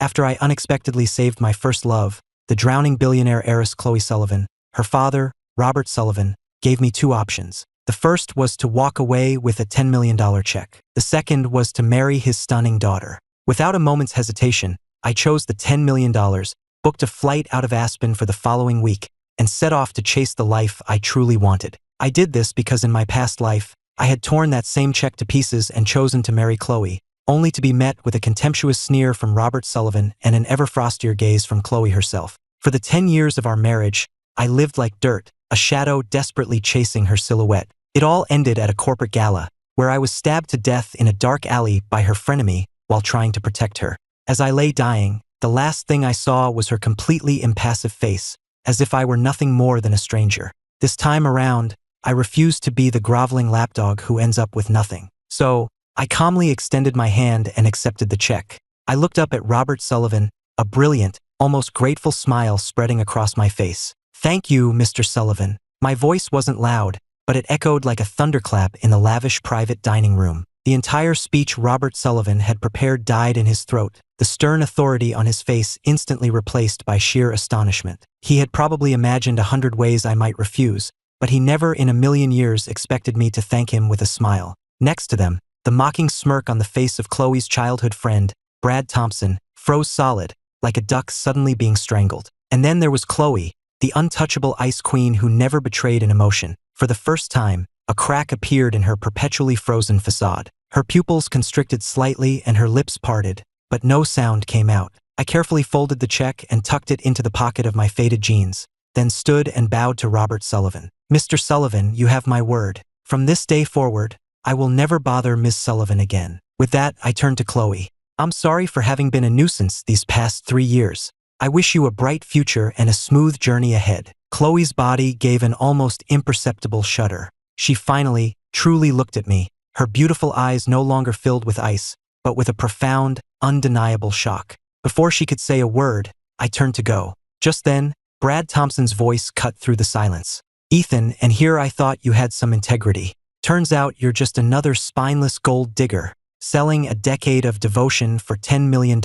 After I unexpectedly saved my first love, the drowning billionaire heiress Chloe Sullivan, her father, Robert Sullivan, gave me two options. The first was to walk away with a $10 million check. The second was to marry his stunning daughter. Without a moment's hesitation, I chose the $10 million, booked a flight out of Aspen for the following week, and set off to chase the life I truly wanted. I did this because in my past life, I had torn that same check to pieces and chosen to marry Chloe, only to be met with a contemptuous sneer from Robert Sullivan and an ever frostier gaze from Chloe herself. For the 10 years of our marriage, I lived like dirt, a shadow desperately chasing her silhouette. It all ended at a corporate gala, where I was stabbed to death in a dark alley by her frenemy while trying to protect her. As I lay dying, the last thing I saw was her completely impassive face, as if I were nothing more than a stranger. This time around, I refused to be the groveling lapdog who ends up with nothing. So, I calmly extended my hand and accepted the check. I looked up at Robert Sullivan, a brilliant, almost grateful smile spreading across my face. "Thank you, Mr. Sullivan." My voice wasn't loud, but it echoed like a thunderclap in the lavish private dining room. The entire speech Robert Sullivan had prepared died in his throat, the stern authority on his face instantly replaced by sheer astonishment. He had probably imagined 100 ways I might refuse, but he never in a million years expected me to thank him with a smile. Next to them, the mocking smirk on the face of Chloe's childhood friend, Brad Thompson, froze solid, like a duck suddenly being strangled. And then there was Chloe, the untouchable ice queen who never betrayed an emotion. For the first time, a crack appeared in her perpetually frozen facade. Her pupils constricted slightly and her lips parted, but no sound came out. I carefully folded the check and tucked it into the pocket of my faded jeans, then stood and bowed to Robert Sullivan. "Mr. Sullivan, you have my word. From this day forward, I will never bother Ms. Sullivan again." With that, I turned to Chloe. "I'm sorry for having been a nuisance these past 3 years. I wish you a bright future and a smooth journey ahead." Chloe's body gave an almost imperceptible shudder. She finally, truly looked at me, her beautiful eyes no longer filled with ice, but with a profound, undeniable shock. Before she could say a word, I turned to go. Just then, Brad Thompson's voice cut through the silence. "Ethan, and here I thought you had some integrity. Turns out you're just another spineless gold digger, selling a decade of devotion for $10 million?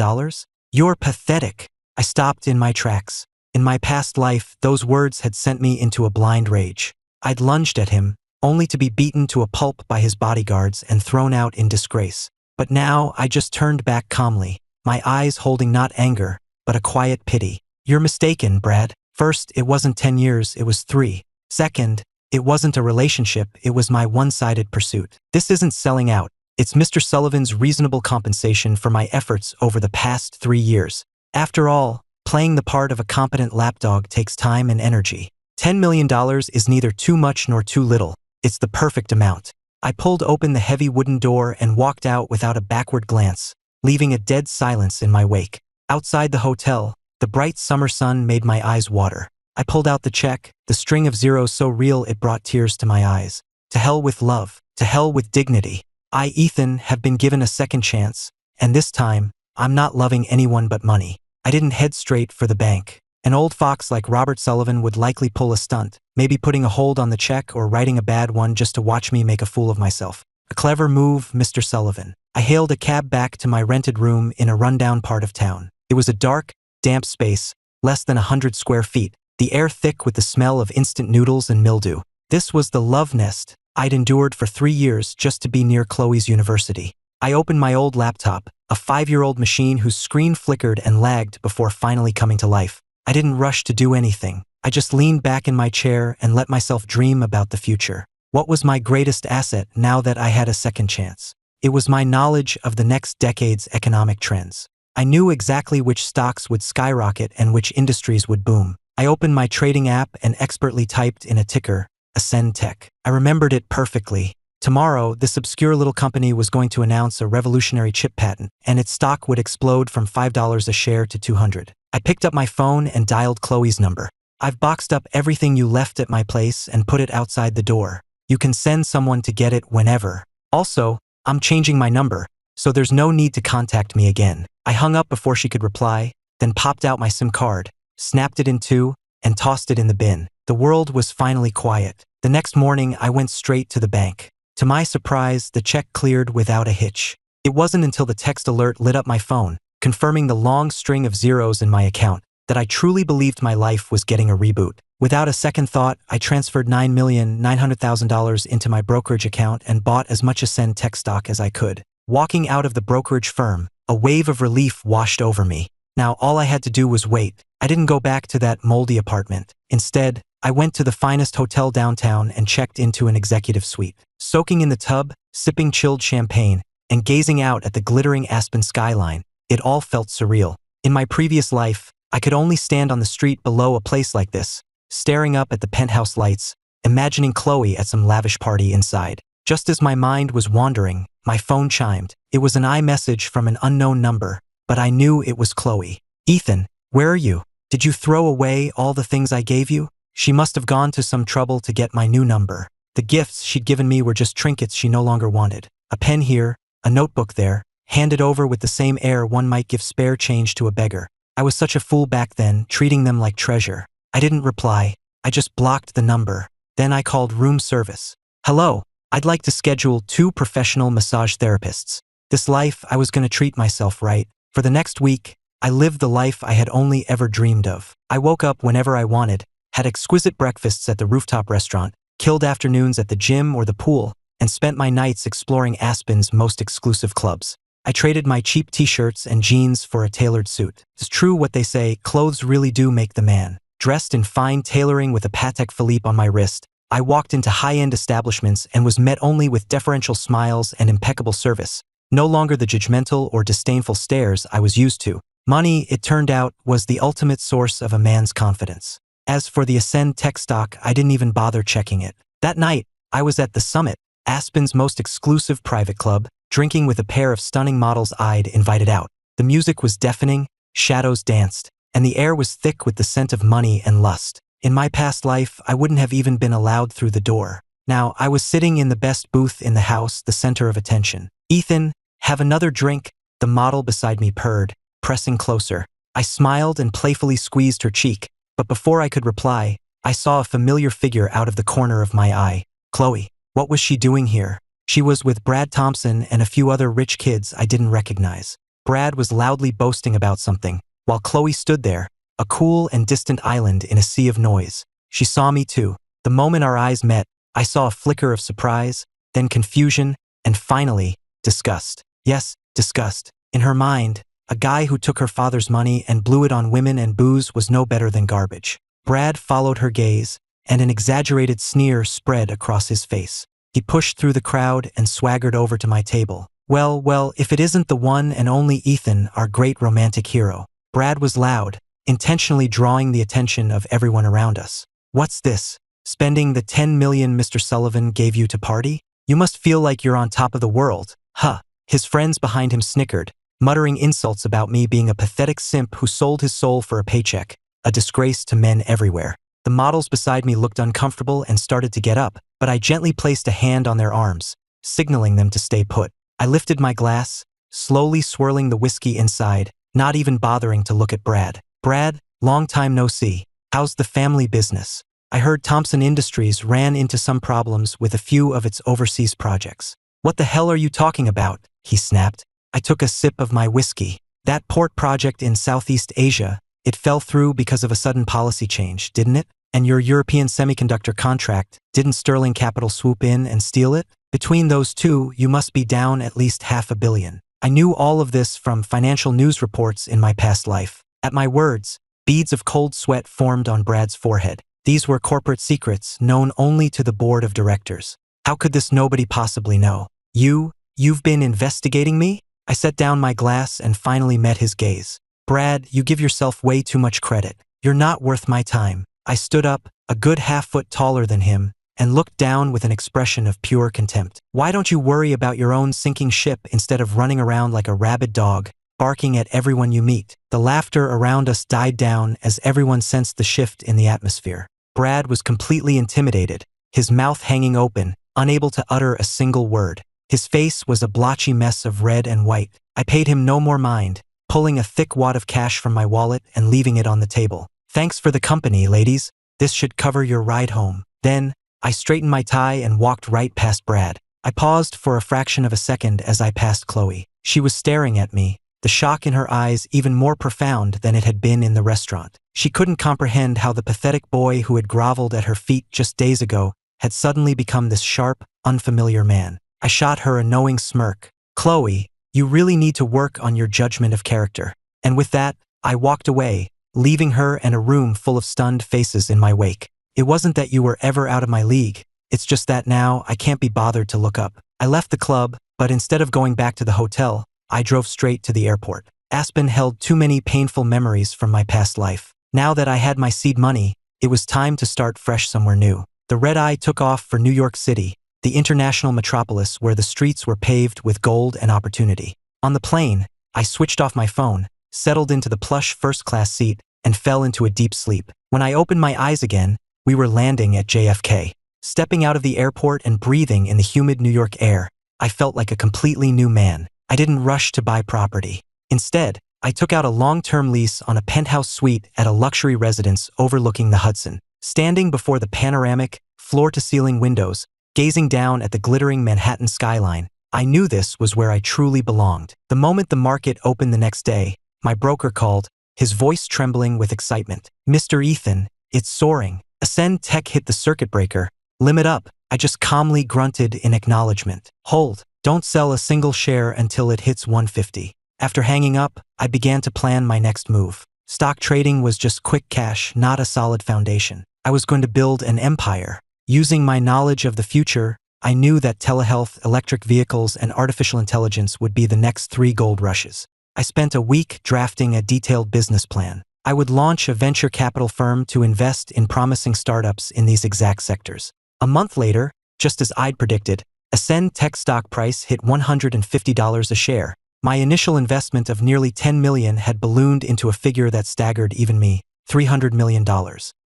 You're pathetic." I stopped in my tracks. In my past life, those words had sent me into a blind rage. I'd lunged at him, only to be beaten to a pulp by his bodyguards and thrown out in disgrace. But now I just turned back calmly, my eyes holding not anger, but a quiet pity. "You're mistaken, Brad. First, it wasn't 10 years, it was 3. Second, it wasn't a relationship, it was my one-sided pursuit. This isn't selling out. It's Mr. Sullivan's reasonable compensation for my efforts over the past 3 years. After all, playing the part of a competent lapdog takes time and energy. $10 million is neither too much nor too little. It's the perfect amount." I pulled open the heavy wooden door and walked out without a backward glance, leaving a dead silence in my wake. Outside the hotel, the bright summer sun made my eyes water. I pulled out the check, the string of zeros so real it brought tears to my eyes. To hell with love. To hell with dignity. I, Ethan, have been given a second chance, and this time, I'm not loving anyone but money. I didn't head straight for the bank. An old fox like Robert Sullivan would likely pull a stunt, maybe putting a hold on the check or writing a bad one just to watch me make a fool of myself. A clever move, Mr. Sullivan. I hailed a cab back to my rented room in a rundown part of town. It was a dark, damp space, less than 100 square feet, the air thick with the smell of instant noodles and mildew. This was the love nest I'd endured for 3 years just to be near Chloe's university. I opened my old laptop, a 5-year-old machine whose screen flickered and lagged before finally coming to life. I didn't rush to do anything. I just leaned back in my chair and let myself dream about the future. What was my greatest asset now that I had a second chance? It was my knowledge of the next decade's economic trends. I knew exactly which stocks would skyrocket and which industries would boom. I opened my trading app and expertly typed in a ticker, Ascend Tech. I remembered it perfectly. Tomorrow, this obscure little company was going to announce a revolutionary chip patent, and its stock would explode from $5 a share to $200. I picked up my phone and dialed Chloe's number. "I've boxed up everything you left at my place and put it outside the door. You can send someone to get it whenever. Also, I'm changing my number, so there's no need to contact me again." I hung up before she could reply, then popped out my SIM card, snapped it in two, and tossed it in the bin. The world was finally quiet. The next morning, I went straight to the bank. To my surprise, the check cleared without a hitch. It wasn't until the text alert lit up my phone, confirming the long string of zeros in my account, that I truly believed my life was getting a reboot. Without a second thought, I transferred $9,900,000 into my brokerage account and bought as much Ascend tech stock as I could. Walking out of the brokerage firm, a wave of relief washed over me. Now all I had to do was wait. I didn't go back to that moldy apartment. Instead, I went to the finest hotel downtown and checked into an executive suite. Soaking in the tub, sipping chilled champagne, and gazing out at the glittering Aspen skyline, it all felt surreal. In my previous life, I could only stand on the street below a place like this, staring up at the penthouse lights, imagining Chloe at some lavish party inside. Just as my mind was wandering, my phone chimed. It was an iMessage from an unknown number, but I knew it was Chloe. "Ethan, where are you? Did you throw away all the things I gave you?" She must have gone to some trouble to get my new number. The gifts she'd given me were just trinkets she no longer wanted. A pen here, a notebook there, handed over with the same air one might give spare change to a beggar. I was such a fool back then, treating them like treasure. I didn't reply. I just blocked the number. Then I called room service. "Hello, I'd like to schedule 2 professional massage therapists. This life, I was going to treat myself right. For the next week, I lived the life I had only ever dreamed of. I woke up whenever I wanted, had exquisite breakfasts at the rooftop restaurant, killed afternoons at the gym or the pool, and spent my nights exploring Aspen's most exclusive clubs. I traded my cheap t-shirts and jeans for a tailored suit. It's true what they say, clothes really do make the man. Dressed in fine tailoring with a Patek Philippe on my wrist, I walked into high-end establishments and was met only with deferential smiles and impeccable service. No longer the judgmental or disdainful stares I was used to. Money, it turned out, was the ultimate source of a man's confidence. As for the Ascend tech stock, I didn't even bother checking it. That night, I was at the Summit, Aspen's most exclusive private club, drinking with a pair of stunning models I'd invited out. The music was deafening, shadows danced, and the air was thick with the scent of money and lust. In my past life, I wouldn't have even been allowed through the door. Now, I was sitting in the best booth in the house, the center of attention. "Ethan, have another drink," the model beside me purred, pressing closer. I smiled and playfully squeezed her cheek, but before I could reply, I saw a familiar figure out of the corner of my eye. Chloe. What was she doing here? She was with Brad Thompson and a few other rich kids I didn't recognize. Brad was loudly boasting about something, while Chloe stood there, a cool and distant island in a sea of noise. She saw me too. The moment our eyes met, I saw a flicker of surprise, then confusion, and finally, disgust. Yes, disgust. In her mind, a guy who took her father's money and blew it on women and booze was no better than garbage. Brad followed her gaze, and an exaggerated sneer spread across his face. He pushed through the crowd and swaggered over to my table. Well, if it isn't the one and only Ethan, our great romantic hero." Brad was loud, intentionally drawing the attention of everyone around us. "What's this? Spending the 10 million Mr. Sullivan gave you to party? You must feel like you're on top of the world, huh?" His friends behind him snickered, muttering insults about me being a pathetic simp who sold his soul for a paycheck, a disgrace to men everywhere. The models beside me looked uncomfortable and started to get up, but I gently placed a hand on their arms, signaling them to stay put. I lifted my glass, slowly swirling the whiskey inside, not even bothering to look at Brad. "Brad, long time no see. How's the family business? I heard Thompson Industries ran into some problems with a few of its overseas projects." "What the hell are you talking about?" he snapped. I took a sip of my whiskey. "That port project in Southeast Asia, it fell through because of a sudden policy change, didn't it? And your European semiconductor contract, didn't Sterling Capital swoop in and steal it? Between those two, you must be down at least $500 million. I knew all of this from financial news reports in my past life. At my words, beads of cold sweat formed on Brad's forehead. These were corporate secrets known only to the board of directors. How could this nobody possibly know? You've been investigating me? I set down my glass and finally met his gaze. "Brad, you give yourself way too much credit. You're not worth my time." I stood up, a good half-foot taller than him, and looked down with an expression of pure contempt. "Why don't you worry about your own sinking ship instead of running around like a rabid dog, barking at everyone you meet?" The laughter around us died down as everyone sensed the shift in the atmosphere. Brad was completely intimidated, his mouth hanging open, unable to utter a single word. His face was a blotchy mess of red and white. I paid him no more mind, pulling a thick wad of cash from my wallet and leaving it on the table. "Thanks for the company, ladies. This should cover your ride home." Then, I straightened my tie and walked right past Brad. I paused for a fraction of a second as I passed Chloe. She was staring at me, the shock in her eyes even more profound than it had been in the restaurant. She couldn't comprehend how the pathetic boy who had groveled at her feet just days ago had suddenly become this sharp, unfamiliar man. I shot her a knowing smirk. "Chloe, you really need to work on your judgment of character." And with that, I walked away, leaving her and a room full of stunned faces in my wake. It wasn't that you were ever out of my league. It's just that now I can't be bothered to look up. I left the club, but instead of going back to the hotel, I drove straight to the airport. Aspen held too many painful memories from my past life. Now that I had my seed money, it was time to start fresh somewhere new. The red-eye took off for New York City, the international metropolis where the streets were paved with gold and opportunity. On the plane, I switched off my phone, settled into the plush first-class seat, and fell into a deep sleep. When I opened my eyes again, we were landing at JFK. Stepping out of the airport and breathing in the humid New York air, I felt like a completely new man. I didn't rush to buy property. Instead, I took out a long-term lease on a penthouse suite at a luxury residence overlooking the Hudson. Standing before the panoramic, floor-to-ceiling windows, gazing down at the glittering Manhattan skyline, I knew this was where I truly belonged. The moment the market opened the next day, my broker called, his voice trembling with excitement. "Mr. Ethan, it's soaring." Ascend Tech hit the circuit breaker. "Limit up." I just calmly grunted in acknowledgement. "Hold. Don't sell a single share until it hits 150. After hanging up, I began to plan my next move. Stock trading was just quick cash, not a solid foundation. I was going to build an empire. Using my knowledge of the future, I knew that telehealth, electric vehicles, and artificial intelligence would be the next 3 gold rushes. I spent a week drafting a detailed business plan. I would launch a venture capital firm to invest in promising startups in these exact sectors. A month later, just as I'd predicted, Ascend Tech stock price hit $150 a share. My initial investment of nearly $10 million had ballooned into a figure that staggered even me, $300 million.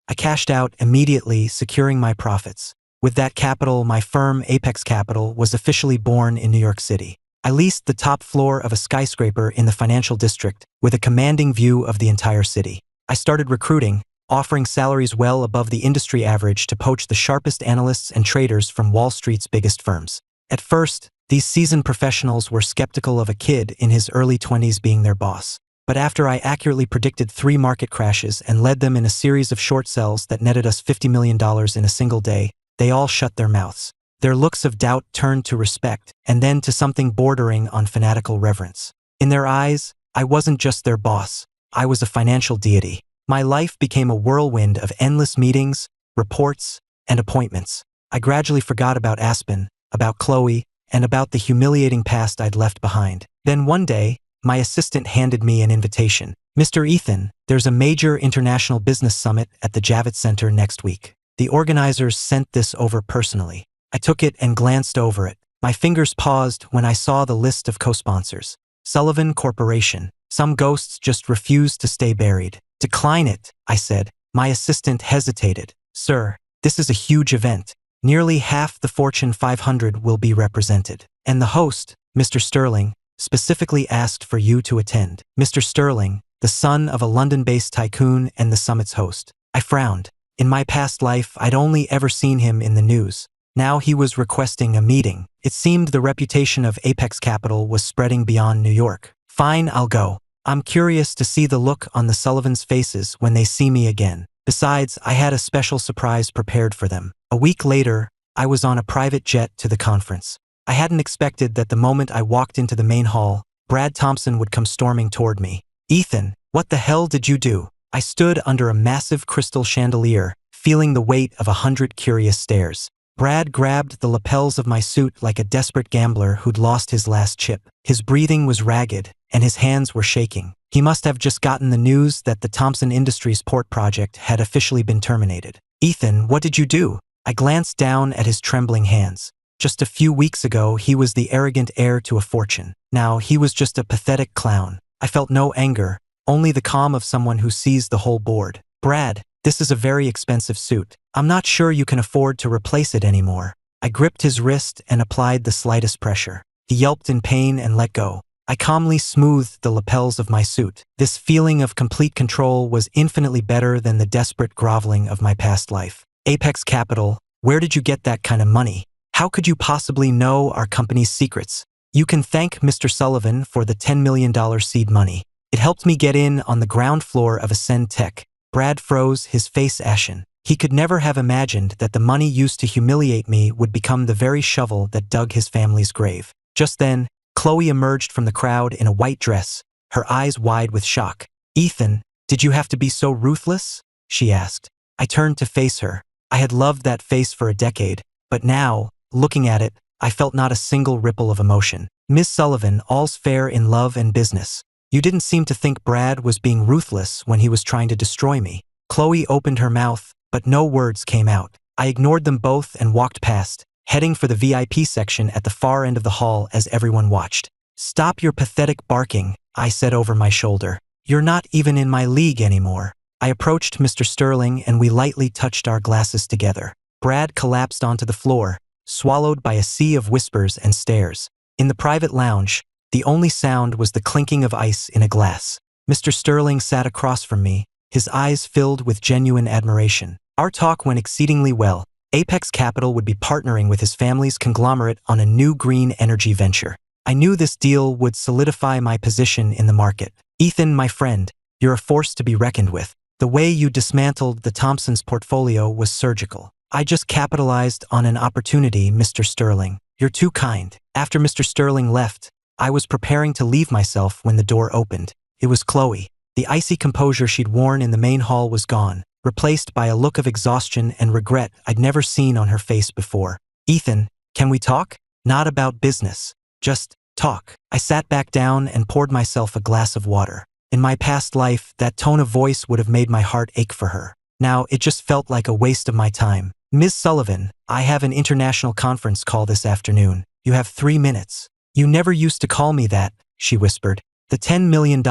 I cashed out immediately, securing my profits. With that capital, my firm, Apex Capital, was officially born in New York City. I leased the top floor of a skyscraper in the financial district with a commanding view of the entire city. I started recruiting, offering salaries well above the industry average to poach the sharpest analysts and traders from Wall Street's biggest firms. At first, these seasoned professionals were skeptical of a kid in his early 20s being their boss. But after I accurately predicted 3 market crashes and led them in a series of short sells that netted us $50 million in a single day, they all shut their mouths. Their looks of doubt turned to respect, and then to something bordering on fanatical reverence. In their eyes, I wasn't just their boss. I was a financial deity. My life became a whirlwind of endless meetings, reports, and appointments. I gradually forgot about Aspen, about Chloe, and about the humiliating past I'd left behind. Then one day, my assistant handed me an invitation. "Mr. Ethan, there's a major international business summit at the Javits Center next week. The organizers sent this over personally." I took it and glanced over it. My fingers paused when I saw the list of co-sponsors. Sullivan Corporation. Some ghosts just refused to stay buried. "Decline it," I said. My assistant hesitated. "Sir, this is a huge event. Nearly half the Fortune 500 will be represented. And the host, Mr. Sterling, specifically asked for you to attend." Mr. Sterling, the son of a London-based tycoon and the summit's host. I frowned. In my past life, I'd only ever seen him in the news. Now he was requesting a meeting. It seemed the reputation of Apex Capital was spreading beyond New York. "Fine, I'll go. I'm curious to see the look on the Sullivans' faces when they see me again." Besides, I had a special surprise prepared for them. A week later, I was on a private jet to the conference. I hadn't expected that the moment I walked into the main hall, Brad Thompson would come storming toward me. "Ethan, what the hell did you do?" I stood under a massive crystal chandelier, feeling the weight of 100 curious stares. Brad grabbed the lapels of my suit like a desperate gambler who'd lost his last chip. His breathing was ragged, and his hands were shaking. He must have just gotten the news that the Thompson Industries port project had officially been terminated. "Ethan, what did you do?" I glanced down at his trembling hands. Just a few weeks ago, he was the arrogant heir to a fortune. Now, he was just a pathetic clown. I felt no anger, only the calm of someone who sees the whole board. "Brad, this is a very expensive suit. I'm not sure you can afford to replace it anymore." I gripped his wrist and applied the slightest pressure. He yelped in pain and let go. I calmly smoothed the lapels of my suit. This feeling of complete control was infinitely better than the desperate groveling of my past life. "Apex Capital, where did you get that kind of money? How could you possibly know our company's secrets?" You can thank Mr. Sullivan for the $10 million seed money. It helped me get in on the ground floor of Ascend Tech. Brad froze, his face ashen. He could never have imagined that the money used to humiliate me would become the very shovel that dug his family's grave. Just then, Chloe emerged from the crowd in a white dress, her eyes wide with shock. "Ethan, did you have to be so ruthless?" she asked. I turned to face her. I had loved that face for a decade, but now, looking at it, I felt not a single ripple of emotion. "Miss Sullivan, all's fair in love and business. You didn't seem to think Brad was being ruthless when he was trying to destroy me." Chloe opened her mouth, but no words came out. I ignored them both and walked past, heading for the VIP section at the far end of the hall as everyone watched. "Stop your pathetic barking," I said over my shoulder. "You're not even in my league anymore." I approached Mr. Sterling and we lightly touched our glasses together. Brad collapsed onto the floor, swallowed by a sea of whispers and stares. In the private lounge, the only sound was the clinking of ice in a glass. Mr. Sterling sat across from me, his eyes filled with genuine admiration. Our talk went exceedingly well. Apex Capital would be partnering with his family's conglomerate on a new green energy venture. I knew this deal would solidify my position in the market. "Ethan, my friend, you're a force to be reckoned with. The way you dismantled the Thompsons' portfolio was surgical." "I just capitalized on an opportunity, Mr. Sterling. You're too kind." After Mr. Sterling left, I was preparing to leave myself when the door opened. It was Chloe. The icy composure she'd worn in the main hall was gone, replaced by a look of exhaustion and regret I'd never seen on her face before. "Ethan, can we talk? Not about business. Just talk." I sat back down and poured myself a glass of water. In my past life, that tone of voice would have made my heart ache for her. Now, it just felt like a waste of my time. "Ms. Sullivan, I have an international conference call this afternoon. You have 3 minutes. "You never used to call me that," she whispered. "The $10 million,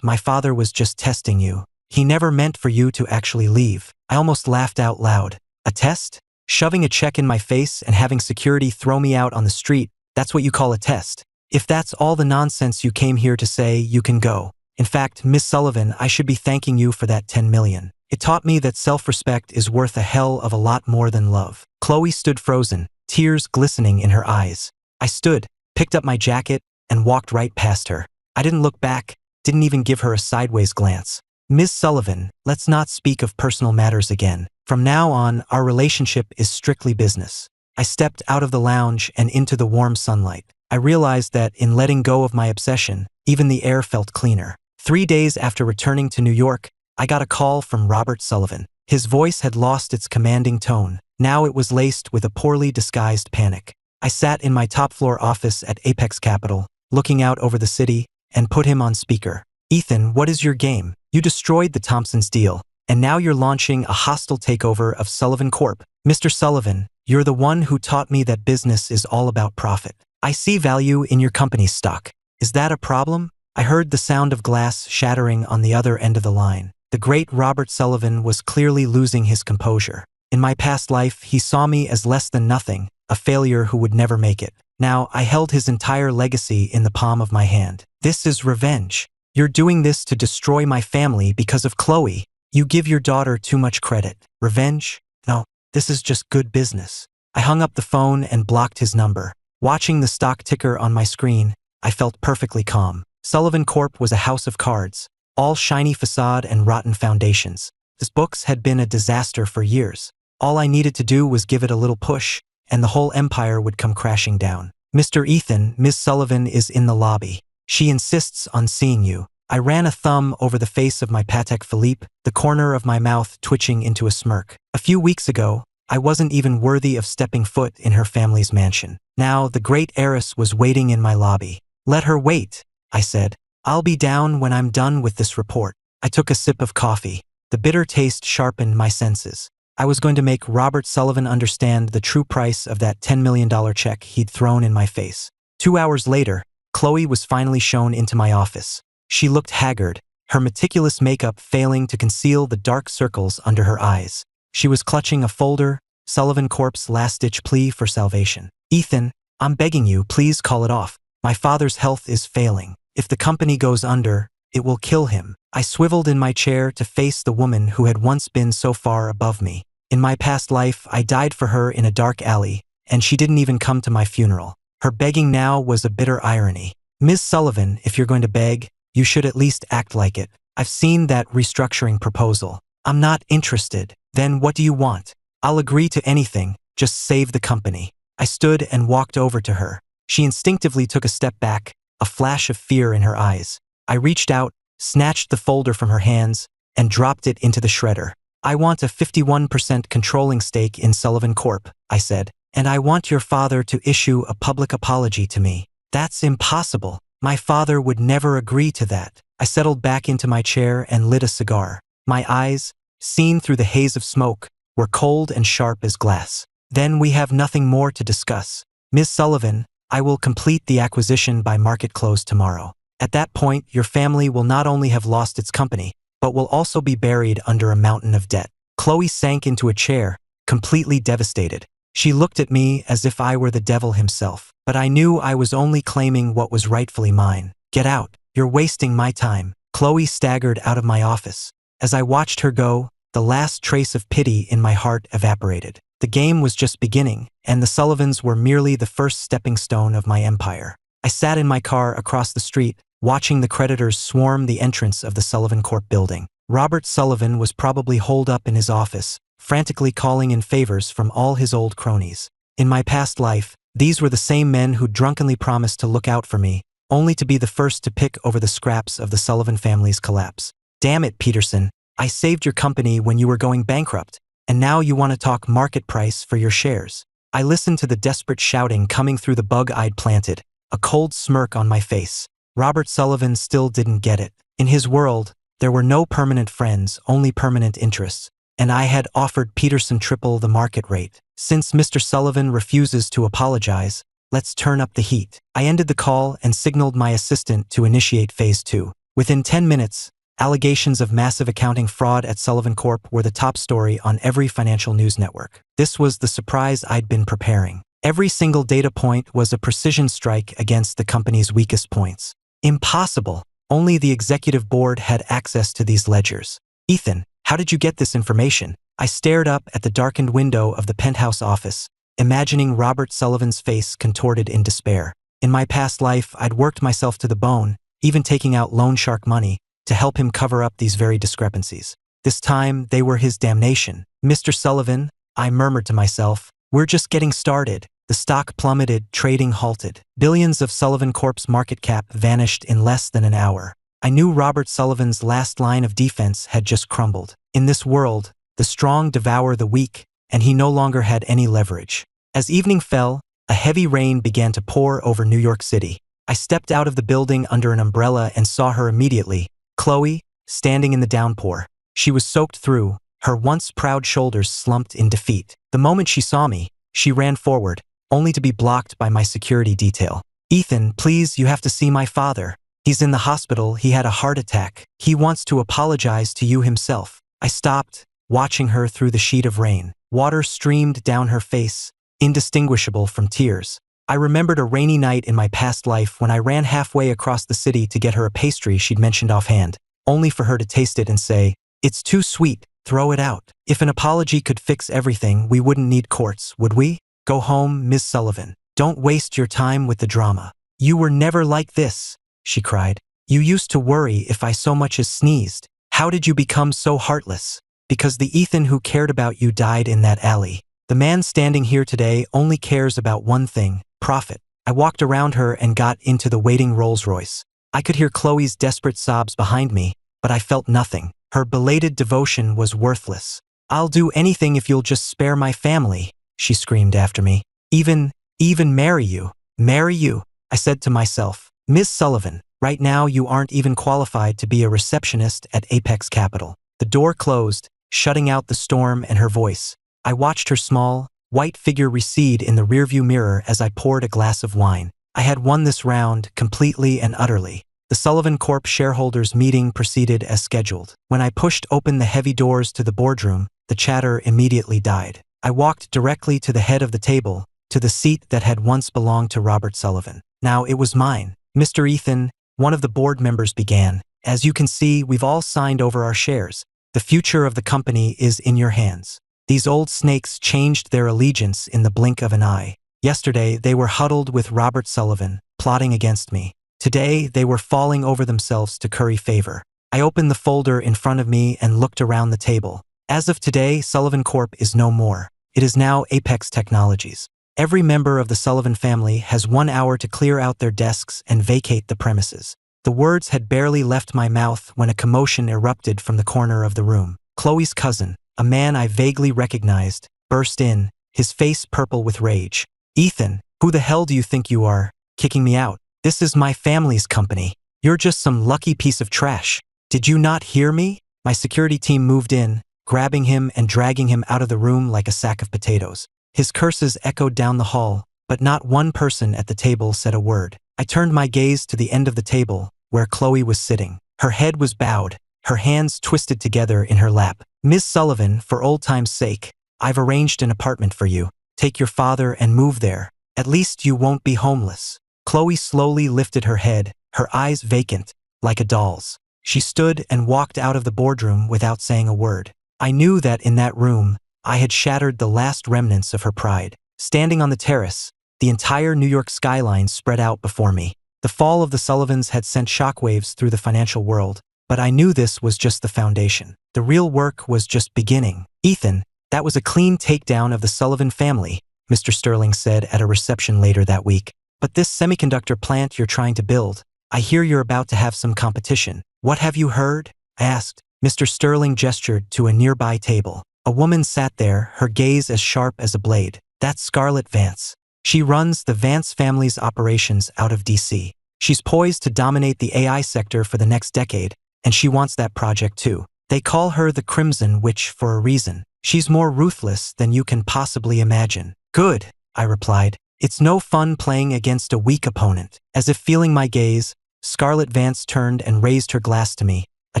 my father was just testing you. He never meant for you to actually leave." I almost laughed out loud. "A test? Shoving a check in my face and having security throw me out on the street, that's what you call a test? If that's all the nonsense you came here to say, you can go. In fact, Miss Sullivan, I should be thanking you for that $10 million. It taught me that self-respect is worth a hell of a lot more than love." Chloe stood frozen, tears glistening in her eyes. I stood, picked up my jacket, and walked right past her. I didn't look back, didn't even give her a sideways glance. "Miss Sullivan, let's not speak of personal matters again. From now on, our relationship is strictly business." I stepped out of the lounge and into the warm sunlight. I realized that in letting go of my obsession, even the air felt cleaner. 3 days after returning to New York, I got a call from Robert Sullivan. His voice had lost its commanding tone. Now it was laced with a poorly disguised panic. I sat in my top-floor office at Apex Capital, looking out over the city, and put him on speaker. "Ethan, what is your game? You destroyed the Thompsons deal, and now you're launching a hostile takeover of Sullivan Corp. Mr. Sullivan, you're the one who taught me that business is all about profit. I see value in your company's stock. Is that a problem?" I heard the sound of glass shattering on the other end of the line. The great Robert Sullivan was clearly losing his composure. In my past life, he saw me as less than nothing, a failure who would never make it. Now, I held his entire legacy in the palm of my hand. "This is revenge. You're doing this to destroy my family because of Chloe. You give your daughter too much credit. Revenge? No, this is just good business." I hung up the phone and blocked his number. Watching the stock ticker on my screen, I felt perfectly calm. Sullivan Corp was a house of cards, all shiny facade and rotten foundations. His books had been a disaster for years. All I needed to do was give it a little push, and the whole empire would come crashing down. "Mr. Ethan, Ms. Sullivan is in the lobby. She insists on seeing you." I ran a thumb over the face of my Patek Philippe, the corner of my mouth twitching into a smirk. A few weeks ago, I wasn't even worthy of stepping foot in her family's mansion. Now, the great heiress was waiting in my lobby. "Let her wait," I said. "I'll be down when I'm done with this report." I took a sip of coffee. The bitter taste sharpened my senses. I was going to make Robert Sullivan understand the true price of that $10 million check he'd thrown in my face. 2 hours later, Chloe was finally shown into my office. She looked haggard, her meticulous makeup failing to conceal the dark circles under her eyes. She was clutching a folder, Sullivan Corp's last-ditch plea for salvation. "Ethan, I'm begging you, please call it off. My father's health is failing. If the company goes under, it will kill him." I swiveled in my chair to face the woman who had once been so far above me. In my past life, I died for her in a dark alley, and she didn't even come to my funeral. Her begging now was a bitter irony. Ms. Sullivan, if you're going to beg, you should at least act like it. I've seen that restructuring proposal. I'm not interested. Then what do you want? I'll agree to anything, just save the company. I stood and walked over to her. She instinctively took a step back, a flash of fear in her eyes. I reached out, snatched the folder from her hands, and dropped it into the shredder. I want a 51% controlling stake in Sullivan Corp., I said, and I want your father to issue a public apology to me. That's impossible. My father would never agree to that. I settled back into my chair and lit a cigar. My eyes, seen through the haze of smoke, were cold and sharp as glass. Then we have nothing more to discuss. Ms. Sullivan, I will complete the acquisition by market close tomorrow. At that point, your family will not only have lost its company, but will also be buried under a mountain of debt. Chloe sank into a chair, completely devastated. She looked at me as if I were the devil himself, but I knew I was only claiming what was rightfully mine. Get out. You're wasting my time. Chloe staggered out of my office. As I watched her go, the last trace of pity in my heart evaporated. The game was just beginning, and the Sullivans were merely the first stepping stone of my empire. I sat in my car across the street, watching the creditors swarm the entrance of the Sullivan Corp building. Robert Sullivan was probably holed up in his office, frantically calling in favors from all his old cronies. In my past life, these were the same men who drunkenly promised to look out for me, only to be the first to pick over the scraps of the Sullivan family's collapse. Damn it, Peterson, I saved your company when you were going bankrupt, and now you want to talk market price for your shares. I listened to the desperate shouting coming through the bug I'd planted, a cold smirk on my face. Robert Sullivan still didn't get it. In his world, there were no permanent friends, only permanent interests, and I had offered Peterson triple the market rate. Since Mr. Sullivan refuses to apologize, let's turn up the heat. I ended the call and signaled my assistant to initiate Phase 2. Within 10 minutes, allegations of massive accounting fraud at Sullivan Corp were the top story on every financial news network. This was the surprise I'd been preparing. Every single data point was a precision strike against the company's weakest points. Impossible. Only the executive board had access to these ledgers. Ethan, how did you get this information? I stared up at the darkened window of the penthouse office, imagining Robert Sullivan's face contorted in despair. In my past life, I'd worked myself to the bone, even taking out loan shark money, to help him cover up these very discrepancies. This time, they were his damnation. Mr. Sullivan, I murmured to myself, we're just getting started. The stock plummeted, trading halted. Billions of Sullivan Corp's market cap vanished in less than an hour. I knew Robert Sullivan's last line of defense had just crumbled. In this world, the strong devour the weak, and he no longer had any leverage. As evening fell, a heavy rain began to pour over New York City. I stepped out of the building under an umbrella and saw her immediately, Chloe, standing in the downpour. She was soaked through, her once proud shoulders slumped in defeat. The moment she saw me, she ran forward, only to be blocked by my security detail. Ethan, please, you have to see my father. He's in the hospital, he had a heart attack. He wants to apologize to you himself. I stopped, watching her through the sheet of rain. Water streamed down her face, indistinguishable from tears. I remembered a rainy night in my past life when I ran halfway across the city to get her a pastry she'd mentioned offhand, only for her to taste it and say, "It's too sweet, throw it out." If an apology could fix everything, we wouldn't need courts, would we? Go home, Ms. Sullivan. Don't waste your time with the drama. You were never like this, she cried. You used to worry if I so much as sneezed. How did you become so heartless? Because the Ethan who cared about you died in that alley. The man standing here today only cares about one thing, profit. I walked around her and got into the waiting Rolls-Royce. I could hear Chloe's desperate sobs behind me, but I felt nothing. Her belated devotion was worthless. I'll do anything if you'll just spare my family, she screamed after me. Even marry you. Marry you, I said to myself. Ms. Sullivan, right now you aren't even qualified to be a receptionist at Apex Capital. The door closed, shutting out the storm and her voice. I watched her small, white figure recede in the rearview mirror as I poured a glass of wine. I had won this round, completely and utterly. The Sullivan Corp shareholders meeting proceeded as scheduled. When I pushed open the heavy doors to the boardroom, the chatter immediately died. I walked directly to the head of the table, to the seat that had once belonged to Robert Sullivan. Now it was mine. Mr. Ethan, one of the board members began. As you can see, we've all signed over our shares. The future of the company is in your hands. These old snakes changed their allegiance in the blink of an eye. Yesterday, they were huddled with Robert Sullivan, plotting against me. Today, they were falling over themselves to curry favor. I opened the folder in front of me and looked around the table. As of today, Sullivan Corp is no more. It is now Apex Technologies. Every member of the Sullivan family has 1 hour to clear out their desks and vacate the premises. The words had barely left my mouth when a commotion erupted from the corner of the room. Chloe's cousin, a man I vaguely recognized, burst in, his face purple with rage. "Ethan, who the hell do you think you are, kicking me out? This is my family's company. You're just some lucky piece of trash. Did you not hear me?" My security team moved in, grabbing him and dragging him out of the room like a sack of potatoes. His curses echoed down the hall, but not one person at the table said a word. I turned my gaze to the end of the table, where Chloe was sitting. Her head was bowed, her hands twisted together in her lap. "Ms. Sullivan, for old time's sake, I've arranged an apartment for you. Take your father and move there. At least you won't be homeless." Chloe slowly lifted her head, her eyes vacant, like a doll's. She stood and walked out of the boardroom without saying a word. I knew that in that room, I had shattered the last remnants of her pride. Standing on the terrace, the entire New York skyline spread out before me. The fall of the Sullivans had sent shockwaves through the financial world, but I knew this was just the foundation. The real work was just beginning. "Ethan, that was a clean takedown of the Sullivan family," Mr. Sterling said at a reception later that week. "But this semiconductor plant you're trying to build, I hear you're about to have some competition. What have you heard?" I asked. Mr. Sterling gestured to a nearby table. A woman sat there, her gaze as sharp as a blade. "That's Scarlett Vance. She runs the Vance family's operations out of DC. She's poised to dominate the AI sector for the next decade, and she wants that project too. They call her the Crimson Witch for a reason. She's more ruthless than you can possibly imagine." "Good," I replied. "It's no fun playing against a weak opponent." As if feeling my gaze, Scarlett Vance turned and raised her glass to me, a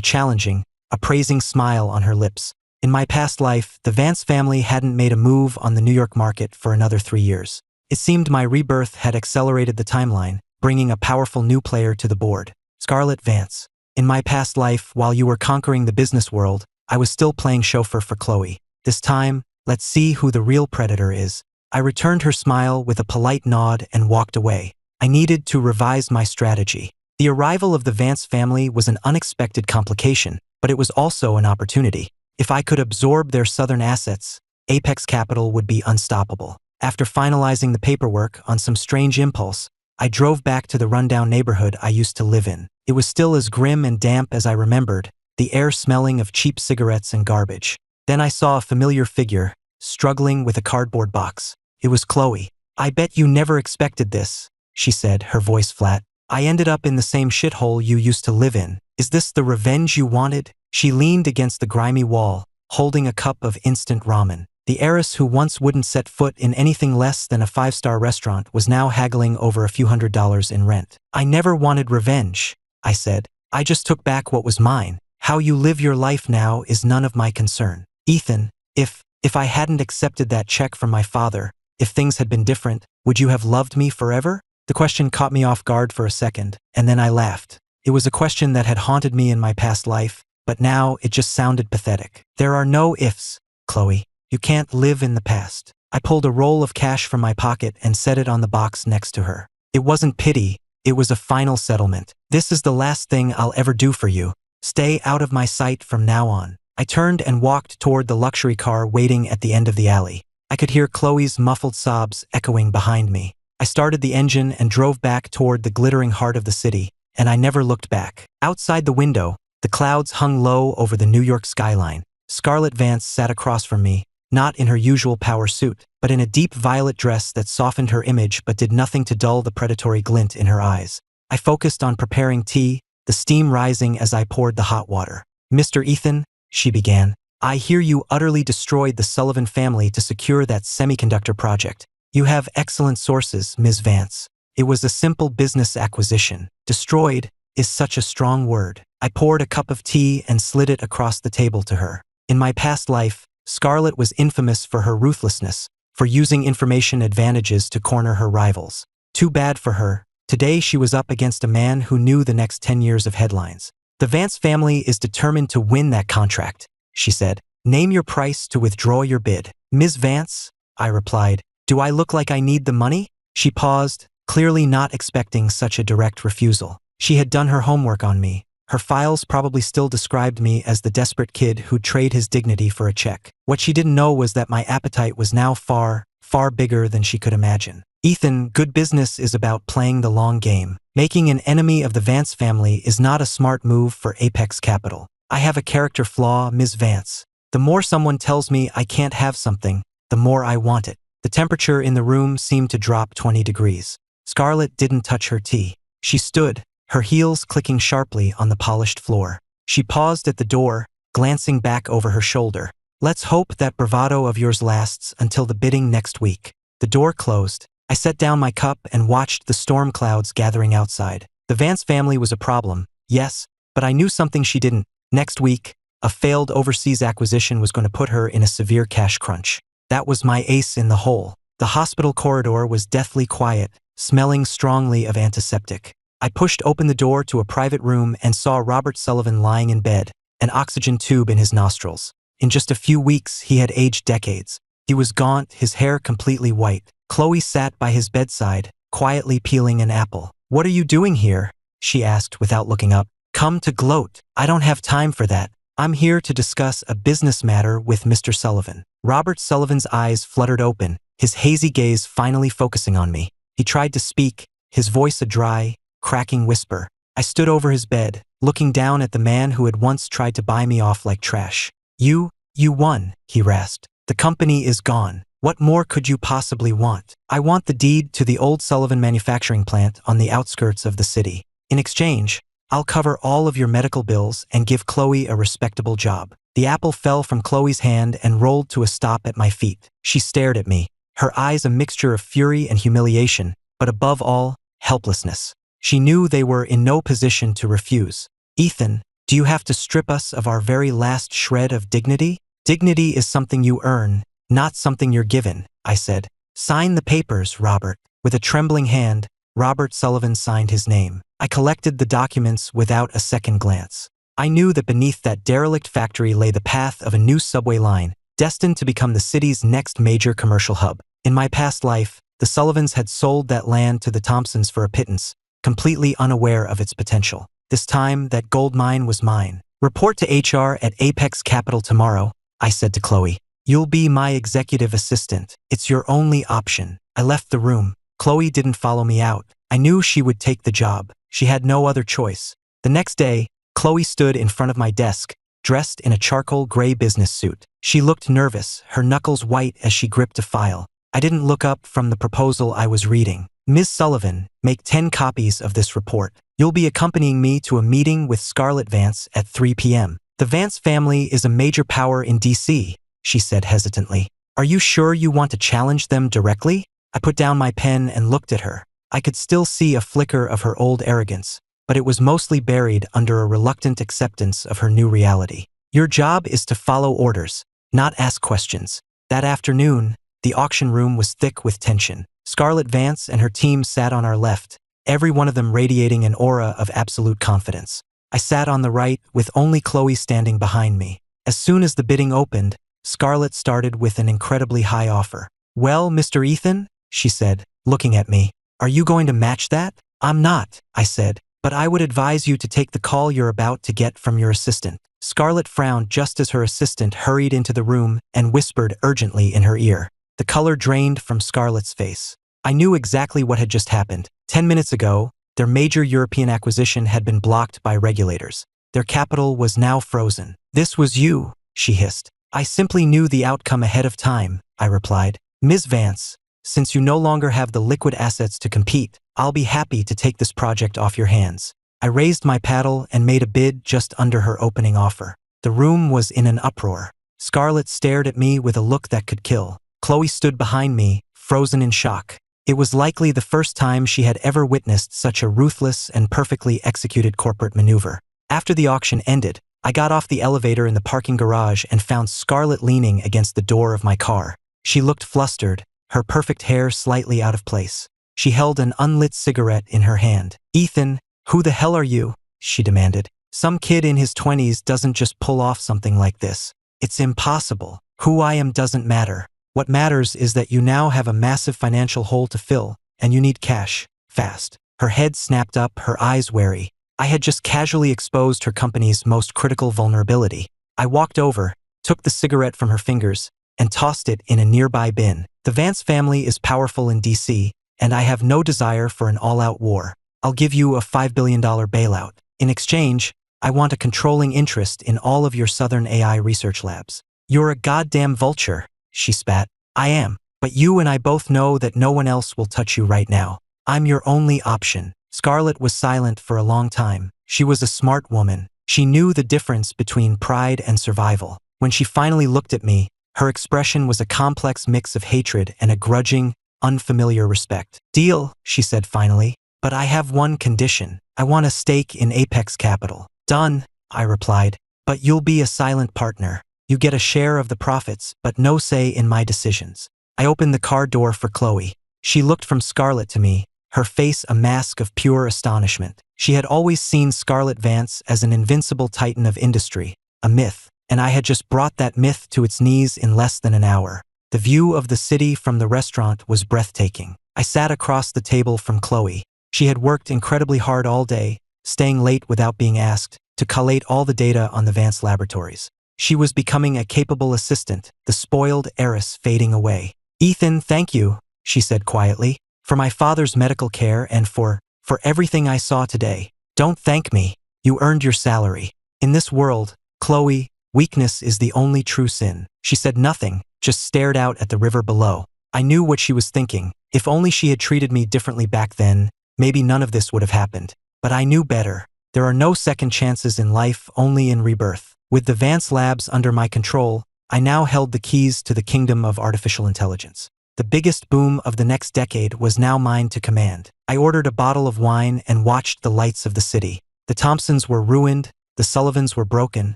challenging, appraising smile on her lips. In my past life, the Vance family hadn't made a move on the New York market for another 3 years. It seemed my rebirth had accelerated the timeline, bringing a powerful new player to the board. "Scarlett Vance. In my past life, while you were conquering the business world, I was still playing chauffeur for Chloe. This time, let's see who the real predator is." I returned her smile with a polite nod and walked away. I needed to revise my strategy. The arrival of the Vance family was an unexpected complication, but it was also an opportunity. If I could absorb their southern assets, Apex Capital would be unstoppable. After finalizing the paperwork on some strange impulse, I drove back to the rundown neighborhood I used to live in. It was still as grim and damp as I remembered, the air smelling of cheap cigarettes and garbage. Then I saw a familiar figure, struggling with a cardboard box. It was Chloe. "I bet you never expected this," she said, her voice flat. "I ended up in the same shithole you used to live in. Is this the revenge you wanted?" She leaned against the grimy wall, holding a cup of instant ramen. The heiress who once wouldn't set foot in anything less than a 5-star restaurant was now haggling over a few $100s in rent. "I never wanted revenge," I said. "I just took back what was mine. How you live your life now is none of my concern." "Ethan, if I hadn't accepted that check from my father, if things had been different, would you have loved me forever?" The question caught me off guard for a second, and then I laughed. It was a question that had haunted me in my past life, but now it just sounded pathetic. "There are no ifs, Chloe. You can't live in the past." I pulled a roll of cash from my pocket and set it on the box next to her. It wasn't pity, it was a final settlement. "This is the last thing I'll ever do for you. Stay out of my sight from now on." I turned and walked toward the luxury car waiting at the end of the alley. I could hear Chloe's muffled sobs echoing behind me. I started the engine and drove back toward the glittering heart of the city, and I never looked back. Outside the window, the clouds hung low over the New York skyline. Scarlett Vance sat across from me, not in her usual power suit, but in a deep violet dress that softened her image but did nothing to dull the predatory glint in her eyes. I focused on preparing tea, the steam rising as I poured the hot water. "Mr. Ethan," she began, "I hear you utterly destroyed the Sullivan family to secure that semiconductor project. You have excellent sources, Ms. Vance. It was a simple business acquisition. Destroyed is such a strong word." I poured a cup of tea and slid it across the table to her. In my past life, Scarlett was infamous for her ruthlessness, for using information advantages to corner her rivals. Too bad for her. Today she was up against a man who knew the next 10 years of headlines. "The Vance family is determined to win that contract," she said. "Name your price to withdraw your bid." "Ms. Vance," I replied, Do I look like I need the money? She paused, clearly not expecting such a direct refusal. She had done her homework on me. Her files probably still described me as the desperate kid who'd trade his dignity for a check. What she didn't know was that my appetite was now far, far bigger than she could imagine. Ethan, good business is about playing the long game. Making an enemy of the Vance family is not a smart move for Apex Capital. I have a character flaw, Ms. Vance. The more someone tells me I can't have something, the more I want it. The temperature in the room seemed to drop 20 degrees. Scarlett didn't touch her tea. She stood, her heels clicking sharply on the polished floor. She paused at the door, glancing back over her shoulder. Let's hope that bravado of yours lasts until the bidding next week. The door closed. I set down my cup and watched the storm clouds gathering outside. The Vance family was a problem, yes, but I knew something she didn't. Next week, a failed overseas acquisition was going to put her in a severe cash crunch. That was my ace in the hole. The hospital corridor was deathly quiet, smelling strongly of antiseptic. I pushed open the door to a private room and saw Robert Sullivan lying in bed, an oxygen tube in his nostrils. In just a few weeks, he had aged decades. He was gaunt, his hair completely white. Chloe sat by his bedside, quietly peeling an apple. "What are you doing here?" she asked without looking up. "Come to gloat. I don't have time for that. I'm here to discuss a business matter with Mr. Sullivan." Robert Sullivan's eyes fluttered open, his hazy gaze finally focusing on me. He tried to speak, his voice a dry, cracking whisper. I stood over his bed, looking down at the man who had once tried to buy me off like trash. You won," he rasped. "The company is gone. What more could you possibly want? I want the deed to the old Sullivan manufacturing plant on the outskirts of the city. In exchange, I'll cover all of your medical bills and give Chloe a respectable job." The apple fell from Chloe's hand and rolled to a stop at my feet. She stared at me, her eyes a mixture of fury and humiliation, but above all, helplessness. She knew they were in no position to refuse. "Ethan, do you have to strip us of our very last shred of dignity? Dignity is something you earn, not something you're given," I said. "Sign the papers, Robert." With a trembling hand, Robert Sullivan signed his name. I collected the documents without a second glance. I knew that beneath that derelict factory lay the path of a new subway line, destined to become the city's next major commercial hub. In my past life, the Sullivans had sold that land to the Thompsons for a pittance, completely unaware of its potential. This time, that gold mine was mine. "Report to HR at Apex Capital tomorrow," I said to Chloe. "You'll be my executive assistant. It's your only option." I left the room. Chloe didn't follow me out. I knew she would take the job. She had no other choice. The next day, Chloe stood in front of my desk, dressed in a charcoal gray business suit. She looked nervous, her knuckles white as she gripped a file. I didn't look up from the proposal I was reading. "Ms. Sullivan, make 10 copies of this report. You'll be accompanying me to a meeting with Scarlett Vance at 3 p.m. The Vance family is a major power in D.C., she said hesitantly. "Are you sure you want to challenge them directly?" I put down my pen and looked at her. I could still see a flicker of her old arrogance, but it was mostly buried under a reluctant acceptance of her new reality. "Your job is to follow orders, not ask questions." That afternoon, the auction room was thick with tension. Scarlett Vance and her team sat on our left, every one of them radiating an aura of absolute confidence. I sat on the right, with only Chloe standing behind me. As soon as the bidding opened, Scarlett started with an incredibly high offer. "Well, Mr. Ethan," she said, looking at me, "are you going to match that?" "I'm not," I said, "but I would advise you to take the call you're about to get from your assistant." Scarlett frowned just as her assistant hurried into the room and whispered urgently in her ear. The color drained from Scarlett's face. I knew exactly what had just happened. 10 minutes ago, their major European acquisition had been blocked by regulators. Their capital was now frozen. "This was you," she hissed. "I simply knew the outcome ahead of time," I replied. "Ms. Vance, since you no longer have the liquid assets to compete, I'll be happy to take this project off your hands." I raised my paddle and made a bid just under her opening offer. The room was in an uproar. Scarlett stared at me with a look that could kill. Chloe stood behind me, frozen in shock. It was likely the first time she had ever witnessed such a ruthless and perfectly executed corporate maneuver. After the auction ended, I got off the elevator in the parking garage and found Scarlett leaning against the door of my car. She looked flustered, her perfect hair slightly out of place. She held an unlit cigarette in her hand. "Ethan, who the hell are you?" she demanded. "Some kid in his 20s doesn't just pull off something like this. It's impossible. Who I am doesn't matter. What matters is that you now have a massive financial hole to fill, and you need cash, fast. Her head snapped up, her eyes wary. I had just casually exposed her company's most critical vulnerability. I walked over, took the cigarette from her fingers, and tossed it in a nearby bin. The Vance family is powerful in DC, and I have no desire for an all-out war. I'll give you a $5 billion bailout. In exchange, I want a controlling interest in all of your Southern AI research labs. You're a goddamn vulture, she spat. I am, but you and I both know that no one else will touch you right now. I'm your only option. Scarlett was silent for a long time. She was a smart woman. She knew the difference between pride and survival. When she finally looked at me, her expression was a complex mix of hatred and a grudging, unfamiliar respect. Deal, she said finally, but I have one condition. I want a stake in Apex Capital. Done, I replied, but you'll be a silent partner. You get a share of the profits, but no say in my decisions. I opened the car door for Chloe. She looked from Scarlett to me, her face a mask of pure astonishment. She had always seen Scarlett Vance as an invincible titan of industry, a myth, and I had just brought that myth to its knees in less than an hour. The view of the city from the restaurant was breathtaking. I sat across the table from Chloe. She had worked incredibly hard all day, staying late without being asked, to collate all the data on the Vance laboratories. She was becoming a capable assistant, the spoiled heiress fading away. Ethan, thank you, she said quietly, for my father's medical care and for everything I saw today. Don't thank me. You earned your salary. In this world, Chloe, weakness is the only true sin. She said nothing, just stared out at the river below. I knew what she was thinking. If only she had treated me differently back then, maybe none of this would have happened. But I knew better. There are no second chances in life, only in rebirth. With the Vance Labs under my control, I now held the keys to the kingdom of artificial intelligence. The biggest boom of the next decade was now mine to command. I ordered a bottle of wine and watched the lights of the city. The Thompsons were ruined, the Sullivans were broken,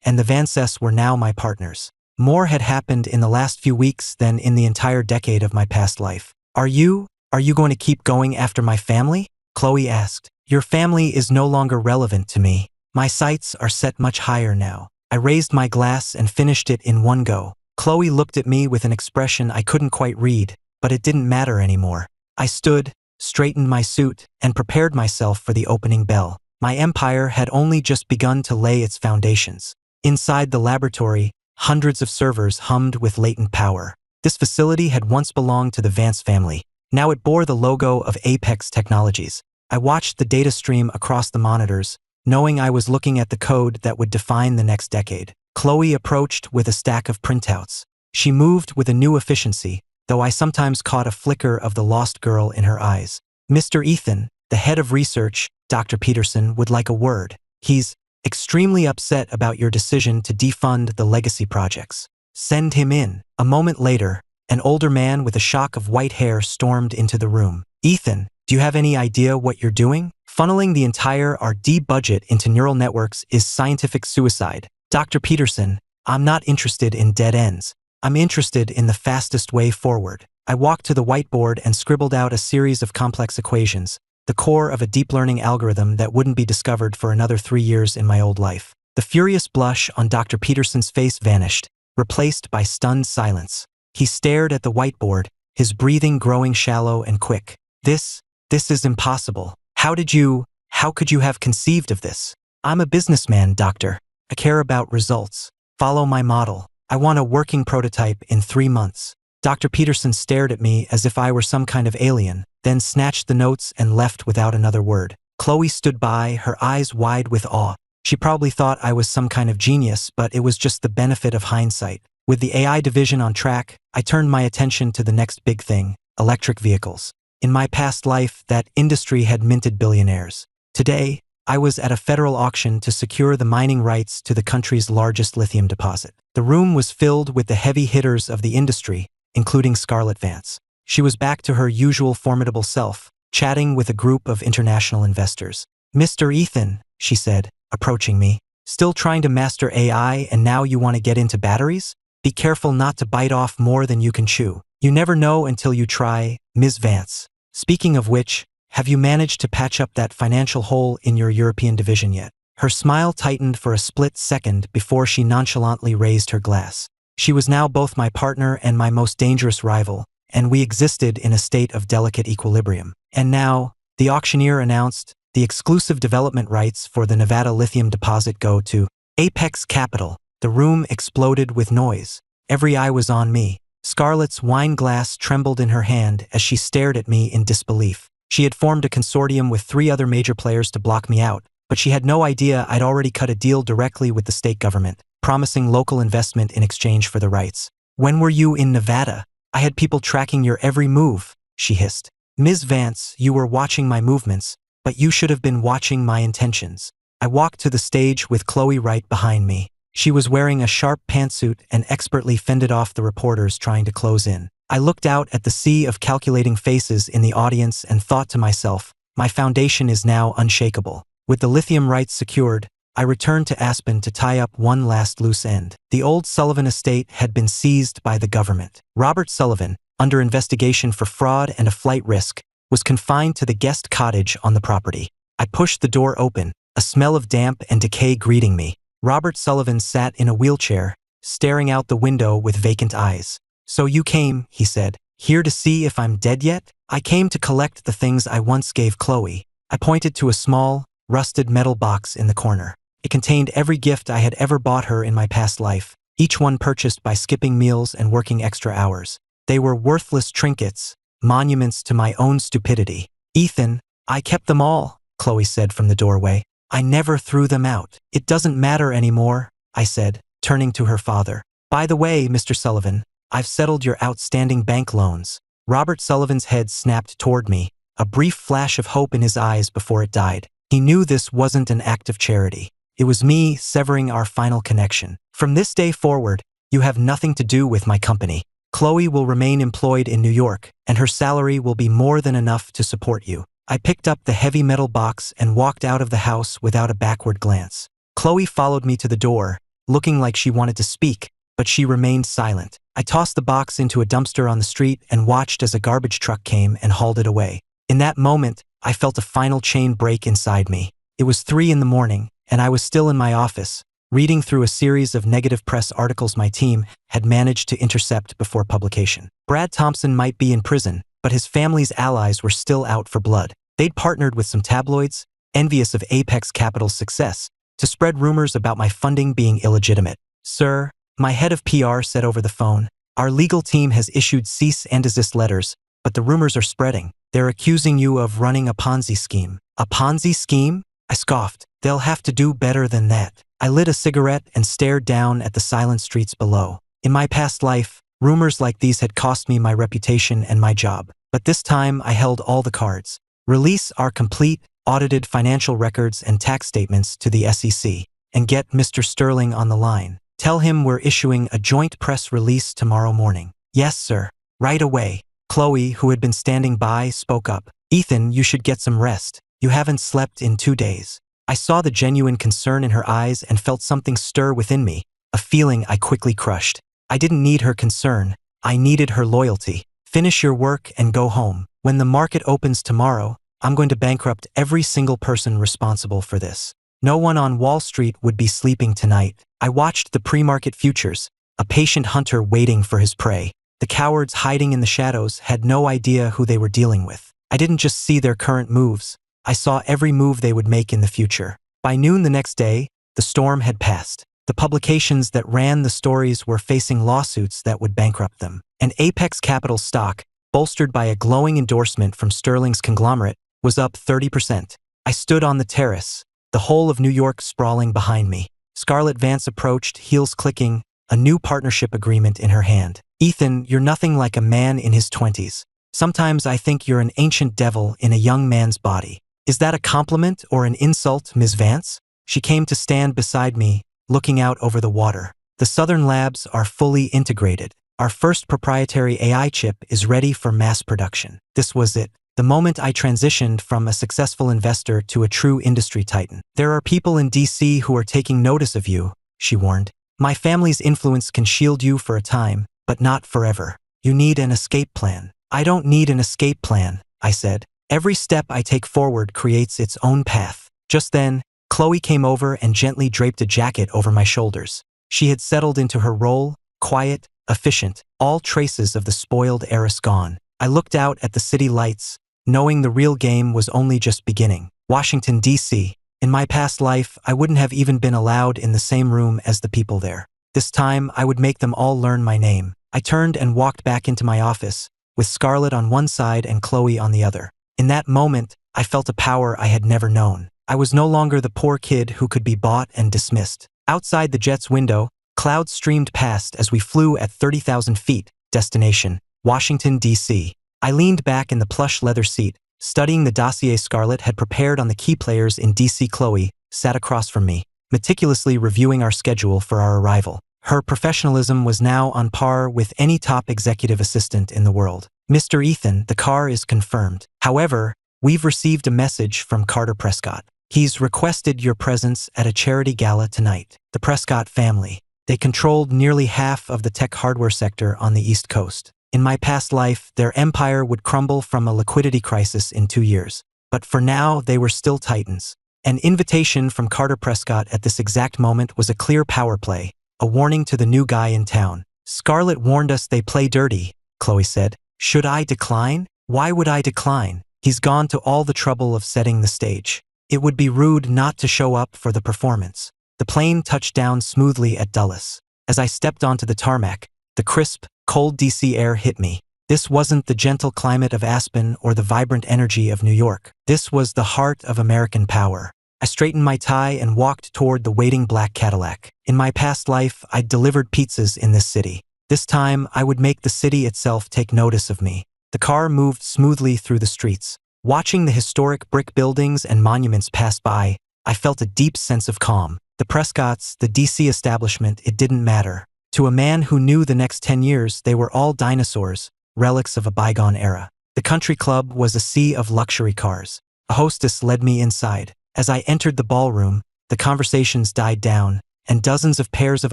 and the Vances were now my partners. More had happened in the last few weeks than in the entire decade of my past life. Are you going to keep going after my family? Chloe asked. Your family is no longer relevant to me. My sights are set much higher now. I raised my glass and finished it in one go. Chloe looked at me with an expression I couldn't quite read, but it didn't matter anymore. I stood, straightened my suit, and prepared myself for the opening bell. My empire had only just begun to lay its foundations. Inside the laboratory, hundreds of servers hummed with latent power. This facility had once belonged to the Vance family. Now it bore the logo of Apex Technologies. I watched the data stream across the monitors, knowing I was looking at the code that would define the next decade. Chloe approached with a stack of printouts. She moved with a new efficiency, though I sometimes caught a flicker of the lost girl in her eyes. Mr. Ethan, the head of research, Dr. Peterson, would like a word. He's extremely upset about your decision to defund the legacy projects. Send him in. A moment later, an older man with a shock of white hair stormed into the room. Ethan, do you have any idea what you're doing? Funneling the entire R&D budget into neural networks is scientific suicide. Dr. Peterson, I'm not interested in dead ends. I'm interested in the fastest way forward. I walked to the whiteboard and scribbled out a series of complex equations, the core of a deep learning algorithm that wouldn't be discovered for another 3 years in my old life. The furious blush on Dr. Peterson's face vanished, replaced by stunned silence. He stared at the whiteboard, his breathing growing shallow and quick. This is impossible. How could you have conceived of this? I'm a businessman, doctor. I care about results. Follow my model. I want a working prototype in 3 months. Dr. Peterson stared at me as if I were some kind of alien, then snatched the notes and left without another word. Chloe stood by, her eyes wide with awe. She probably thought I was some kind of genius, but it was just the benefit of hindsight. With the AI division on track, I turned my attention to the next big thing, electric vehicles. In my past life, that industry had minted billionaires. Today, I was at a federal auction to secure the mining rights to the country's largest lithium deposit. The room was filled with the heavy hitters of the industry, including Scarlett Vance. She was back to her usual formidable self, chatting with a group of international investors. Mr. Ethan, she said, approaching me, still trying to master AI and now you want to get into batteries? Be careful not to bite off more than you can chew. You never know until you try, Ms. Vance. Speaking of which, have you managed to patch up that financial hole in your European division yet? Her smile tightened for a split second before she nonchalantly raised her glass. She was now both my partner and my most dangerous rival, and we existed in a state of delicate equilibrium. And now, the auctioneer announced, the exclusive development rights for the Nevada lithium deposit go to Apex Capital. The room exploded with noise. Every eye was on me. Scarlett's wine glass trembled in her hand as she stared at me in disbelief. She had formed a consortium with 3 other major players to block me out, but she had no idea I'd already cut a deal directly with the state government, promising local investment in exchange for the rights. When were you in Nevada? I had people tracking your every move, she hissed. Ms. Vance, you were watching my movements, but you should have been watching my intentions. I walked to the stage with Chloe right behind me. She was wearing a sharp pantsuit and expertly fended off the reporters trying to close in. I looked out at the sea of calculating faces in the audience and thought to myself, my foundation is now unshakable. With the lithium rights secured, I returned to Aspen to tie up one last loose end. The old Sullivan estate had been seized by the government. Robert Sullivan, under investigation for fraud and a flight risk, was confined to the guest cottage on the property. I pushed the door open, a smell of damp and decay greeting me. Robert Sullivan sat in a wheelchair, staring out the window with vacant eyes. So you came, he said, here to see if I'm dead yet? I came to collect the things I once gave Chloe. I pointed to a small, rusted metal box in the corner. It contained every gift I had ever bought her in my past life, each one purchased by skipping meals and working extra hours. They were worthless trinkets, monuments to my own stupidity. Ethan, I kept them all, Chloe said from the doorway. I never threw them out. It doesn't matter anymore, I said, turning to her father. By the way, Mr. Sullivan, I've settled your outstanding bank loans. Robert Sullivan's head snapped toward me, a brief flash of hope in his eyes before it died. He knew this wasn't an act of charity. It was me severing our final connection. From this day forward, you have nothing to do with my company. Chloe will remain employed in New York, and her salary will be more than enough to support you. I picked up the heavy metal box and walked out of the house without a backward glance. Chloe followed me to the door, looking like she wanted to speak, but she remained silent. I tossed the box into a dumpster on the street and watched as a garbage truck came and hauled it away. In that moment, I felt a final chain break inside me. It was 3 in the morning, and I was still in my office, reading through a series of negative press articles my team had managed to intercept before publication. Brad Thompson might be in prison, but his family's allies were still out for blood. They'd partnered with some tabloids, envious of Apex Capital's success, to spread rumors about my funding being illegitimate. Sir, my head of PR said over the phone, our legal team has issued cease and desist letters, but the rumors are spreading. They're accusing you of running a Ponzi scheme. A Ponzi scheme? I scoffed. They'll have to do better than that. I lit a cigarette and stared down at the silent streets below. In my past life, rumors like these had cost me my reputation and my job. But this time I held all the cards. Release our complete, audited financial records and tax statements to the SEC. And get Mr. Sterling on the line. Tell him we're issuing a joint press release tomorrow morning. Yes, sir. Right away. Chloe, who had been standing by, spoke up. Ethan, you should get some rest. You haven't slept in 2 days. I saw the genuine concern in her eyes and felt something stir within me, a feeling I quickly crushed. I didn't need her concern. I needed her loyalty. Finish your work and go home. When the market opens tomorrow, I'm going to bankrupt every single person responsible for this. No one on Wall Street would be sleeping tonight. I watched the pre-market futures, a patient hunter waiting for his prey. The cowards hiding in the shadows had no idea who they were dealing with. I didn't just see their current moves. I saw every move they would make in the future. By noon the next day, the storm had passed. The publications that ran the stories were facing lawsuits that would bankrupt them. And Apex Capital stock, bolstered by a glowing endorsement from Sterling's conglomerate, was up 30%. I stood on the terrace, the whole of New York sprawling behind me. Scarlett Vance approached, heels clicking, a new partnership agreement in her hand. Ethan, you're nothing like a man in his 20s. Sometimes I think you're an ancient devil in a young man's body. Is that a compliment or an insult, Ms. Vance? She came to stand beside me, looking out over the water. The Southern labs are fully integrated. Our first proprietary AI chip is ready for mass production. This was it. The moment I transitioned from a successful investor to a true industry titan. There are people in DC who are taking notice of you, she warned. My family's influence can shield you for a time, but not forever. You need an escape plan. I don't need an escape plan, I said. Every step I take forward creates its own path. Just then, Chloe came over and gently draped a jacket over my shoulders. She had settled into her role, quiet, efficient, all traces of the spoiled heiress gone. I looked out at the city lights, knowing the real game was only just beginning. Washington, D.C. In my past life, I wouldn't have even been allowed in the same room as the people there. This time, I would make them all learn my name. I turned and walked back into my office, with Scarlett on one side and Chloe on the other. In that moment, I felt a power I had never known. I was no longer the poor kid who could be bought and dismissed. Outside the jet's window, clouds streamed past as we flew at 30,000 feet, destination, Washington, D.C. I leaned back in the plush leather seat, studying the dossier Scarlett had prepared on the key players in D.C. Chloe sat across from me, meticulously reviewing our schedule for our arrival. Her professionalism was now on par with any top executive assistant in the world. Mr. Ethan, the car is confirmed. However, we've received a message from Carter Prescott. He's requested your presence at a charity gala tonight. The Prescott family. They controlled nearly half of the tech hardware sector on the East Coast. In my past life, their empire would crumble from a liquidity crisis in 2 years. But for now, they were still titans. An invitation from Carter Prescott at this exact moment was a clear power play, a warning to the new guy in town. Scarlett warned us they play dirty, Chloe said. Should I decline? Why would I decline? He's gone to all the trouble of setting the stage. It would be rude not to show up for the performance. The plane touched down smoothly at Dulles. As I stepped onto the tarmac, the crisp, cold DC air hit me. This wasn't the gentle climate of Aspen or the vibrant energy of New York. This was the heart of American power. I straightened my tie and walked toward the waiting black Cadillac. In my past life, I'd delivered pizzas in this city. This time, I would make the city itself take notice of me. The car moved smoothly through the streets. Watching the historic brick buildings and monuments pass by, I felt a deep sense of calm. The Prescotts, the DC establishment, it didn't matter. To a man who knew the next 10 years, they were all dinosaurs, relics of a bygone era. The country club was a sea of luxury cars. A hostess led me inside. As I entered the ballroom, the conversations died down, and dozens of pairs of